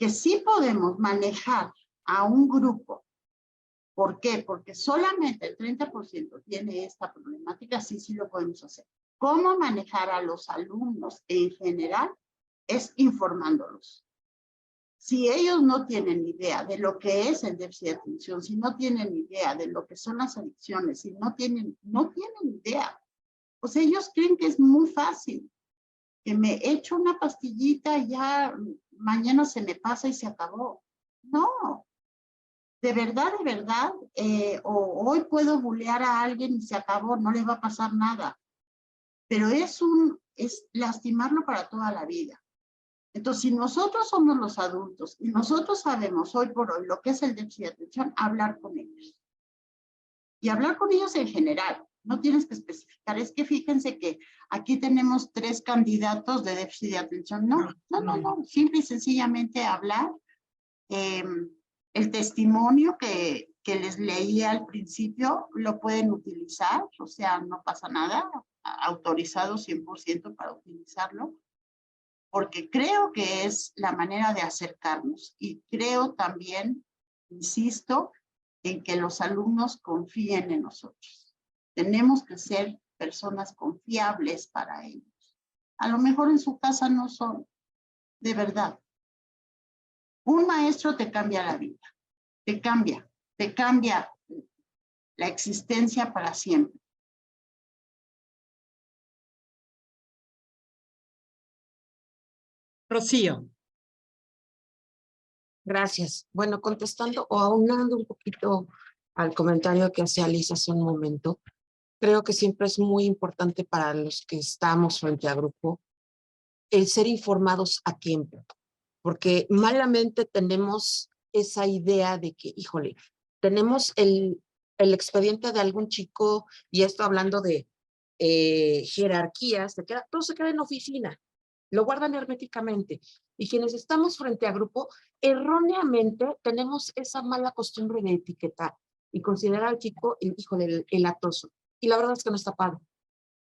sí podemos manejar a un grupo. ¿Por qué? Porque solamente el 30% tiene esta problemática, sí lo podemos hacer. ¿Cómo manejar a los alumnos en general? Es informándolos. Si ellos no tienen idea de lo que es el déficit de atención, si no tienen idea de lo que son las adicciones, si no tienen idea, pues ellos creen que es muy fácil, que me echo una pastillita y ya mañana se me pasa y se acabó. No. De verdad, o hoy puedo bulear a alguien y se acabó, no le va a pasar nada. Pero es lastimarlo para toda la vida. Entonces, si nosotros somos los adultos y nosotros sabemos hoy por hoy lo que es el déficit de atención, hablar con ellos. Y hablar con ellos en general. No tienes que especificar. Es que fíjense que aquí tenemos 3 candidatos de déficit de atención. No. Simple y sencillamente hablar. El testimonio que les leí al principio lo pueden utilizar, o sea, no pasa nada, autorizado 100% para utilizarlo, porque creo que es la manera de acercarnos y creo también, insisto, en que los alumnos confíen en nosotros. Tenemos que ser personas confiables para ellos. A lo mejor en su casa no son, de verdad. Un maestro te cambia la vida, te cambia la existencia para siempre. Rocío. Gracias. Bueno, contestando o aunando un poquito al comentario que hacía Liz hace un momento, creo que siempre es muy importante para los que estamos frente a grupo el ser informados a tiempo, porque malamente tenemos esa idea de que, híjole, tenemos el expediente de algún chico, y esto hablando de jerarquías, todo se queda en oficina, lo guardan herméticamente, y quienes estamos frente a grupo, erróneamente tenemos esa mala costumbre de etiquetar y considerar al chico, híjole, el atoso, y la verdad es que no está padre.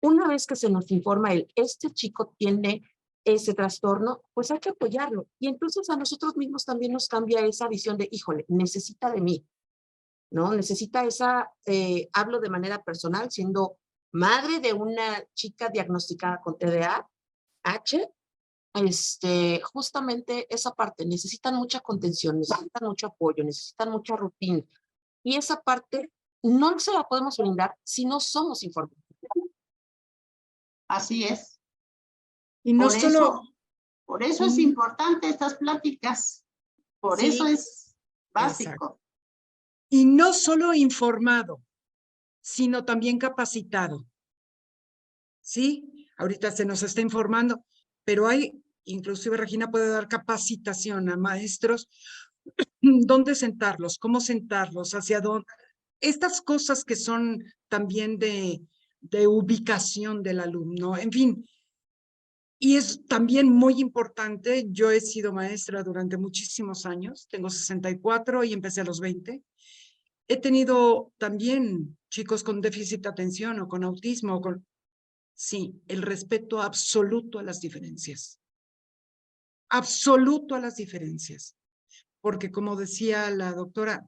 Una vez que se nos informa este chico tiene ese trastorno, pues hay que apoyarlo. Y entonces a nosotros mismos también nos cambia esa visión de, híjole, necesita de mí, ¿no? Necesita hablo de manera personal, siendo madre de una chica diagnosticada con TDAH, justamente esa parte, necesitan mucha contención, necesitan mucho apoyo, necesitan mucha rutina. Y esa parte no se la podemos brindar si no somos informados. Así es. Y no por eso es importante estas pláticas. Por eso es básico. Exacto. Y no solo informado, sino también capacitado. Sí, ahorita se nos está informando, pero inclusive Regina puede dar capacitación a maestros, dónde sentarlos, cómo sentarlos, hacia dónde. Estas cosas que son también de ubicación del alumno, en fin. Y es también muy importante, yo he sido maestra durante muchísimos años, tengo 64 y empecé a los 20. He tenido también chicos con déficit de atención o con autismo o con... Sí, el respeto absoluto a las diferencias. Absoluto a las diferencias. Porque como decía la doctora,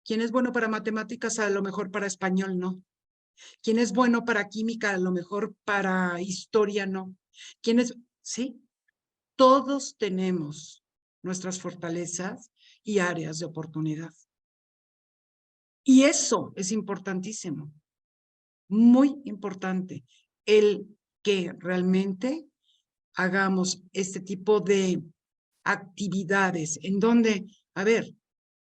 quien es bueno para matemáticas a lo mejor para español no. Quien es bueno para química a lo mejor para historia no. Quien es... Sí, todos tenemos nuestras fortalezas y áreas de oportunidad. Y eso es importantísimo. Muy importante. El que realmente hagamos este tipo de actividades en donde, a ver,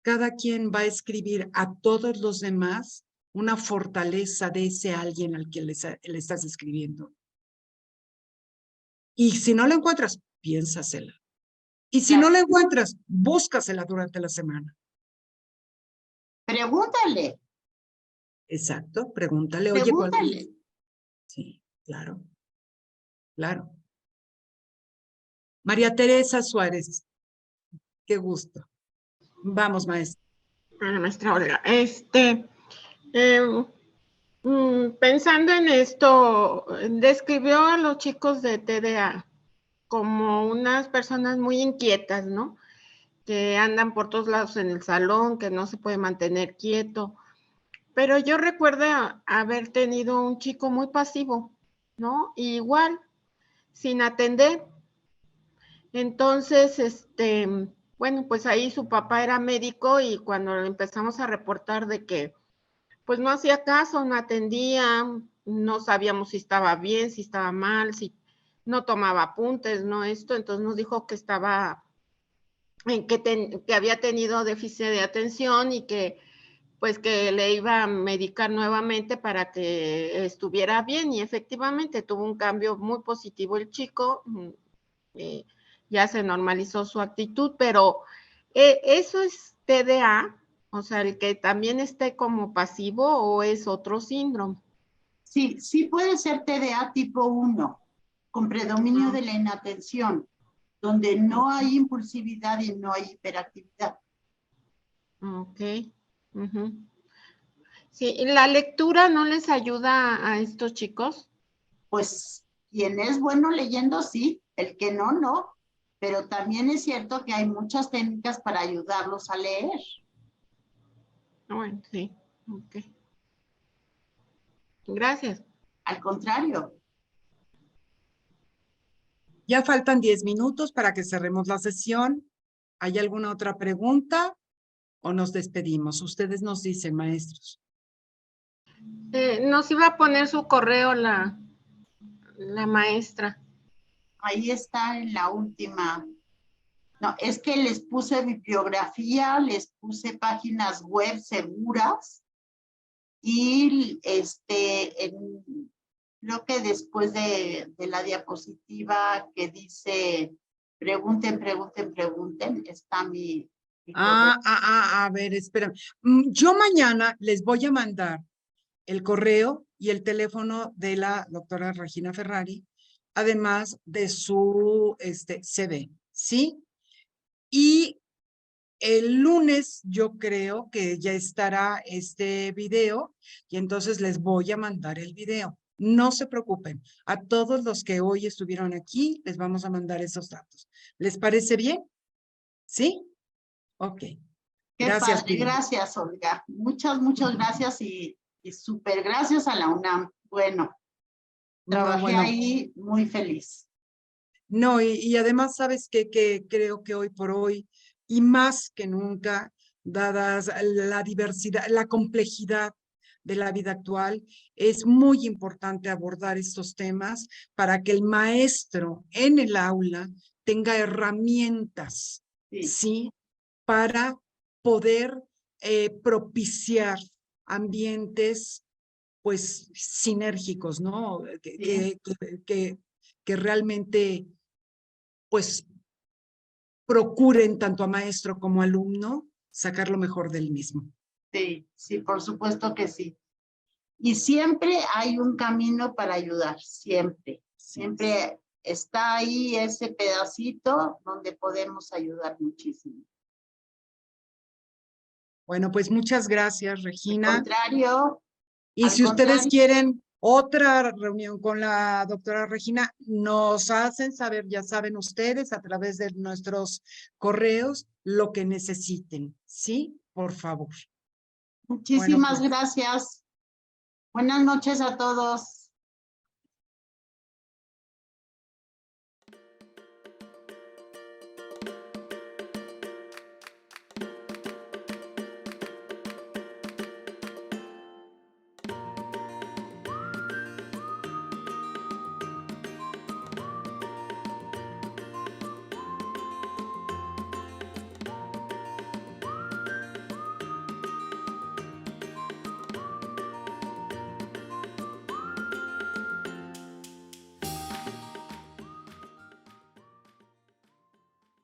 cada quien va a escribir a todos los demás una fortaleza de ese alguien al que le estás escribiendo. Y si no la encuentras, piénsasela. Y si no la encuentras, búscasela durante la semana. Pregúntale. Exacto, pregúntale. Oye, Pregúntale. Sí, claro. Claro. María Teresa Suárez, qué gusto. Vamos, maestra. Maestra Olga, pensando en esto, describió a los chicos de TDA como unas personas muy inquietas, ¿no? Que andan por todos lados en el salón, que no se puede mantener quieto. Pero yo recuerdo haber tenido un chico muy pasivo, ¿no? Igual, sin atender. Entonces, bueno, pues ahí su papá era médico y cuando empezamos a reportar de que pues no hacía caso, no atendía, no sabíamos si estaba bien, si estaba mal, si no tomaba apuntes, no esto, entonces nos dijo que estaba, que había tenido déficit de atención y que pues que le iba a medicar nuevamente para que estuviera bien y efectivamente tuvo un cambio muy positivo el chico, ya se normalizó su actitud, pero ¿eso es TDA? O sea, el que también esté como pasivo o es otro síndrome. Sí, sí puede ser TDA tipo 1, con predominio de la inatención, donde no hay impulsividad y no hay hiperactividad. Ok. Sí, ¿la lectura no les ayuda a estos chicos? Pues quien es bueno leyendo, sí, el que no, no. Pero también es cierto que hay muchas técnicas para ayudarlos a leer. Bueno, sí, ok. Gracias. Al contrario. Ya faltan 10 minutos para que cerremos la sesión. ¿Hay alguna otra pregunta o nos despedimos? Ustedes nos dicen, maestros. Nos iba a poner su correo la maestra. Ahí está en la última. No, es que les puse bibliografía, les puse páginas web seguras y creo que después de la diapositiva que dice pregunten, está mi A ver, espera. Yo mañana les voy a mandar el correo y el teléfono de la doctora Regina Ferrari, además de su CV, ¿sí? Y el lunes yo creo que ya estará este video y entonces les voy a mandar el video. No se preocupen, a todos los que hoy estuvieron aquí les vamos a mandar esos datos. ¿Les parece bien? ¿Sí? Ok. Gracias. Padre, gracias, Olga. Muchas gracias y súper gracias a la UNAM. Bueno, trabajé ahí muy feliz. No, y además, ¿sabes qué? Que creo que hoy por hoy, y más que nunca, dadas la diversidad, la complejidad de la vida actual, es muy importante abordar estos temas para que el maestro en el aula tenga herramientas, ¿sí? Para poder propiciar ambientes, pues, sinérgicos, ¿no? Que realmente pues procuren tanto a maestro como alumno sacar lo mejor del mismo. Sí, sí, por supuesto que sí. Y siempre hay un camino para ayudar, siempre. Siempre está ahí ese pedacito donde podemos ayudar muchísimo. Bueno, pues muchas gracias, Regina. Al contrario. Y Al si ustedes contrario. quieren otra reunión con la doctora Regina, nos hacen saber, ya saben ustedes, a través de nuestros correos, lo que necesiten. ¿Sí? Por favor. Muchísimas Bueno, pues. gracias. Buenas noches a todos.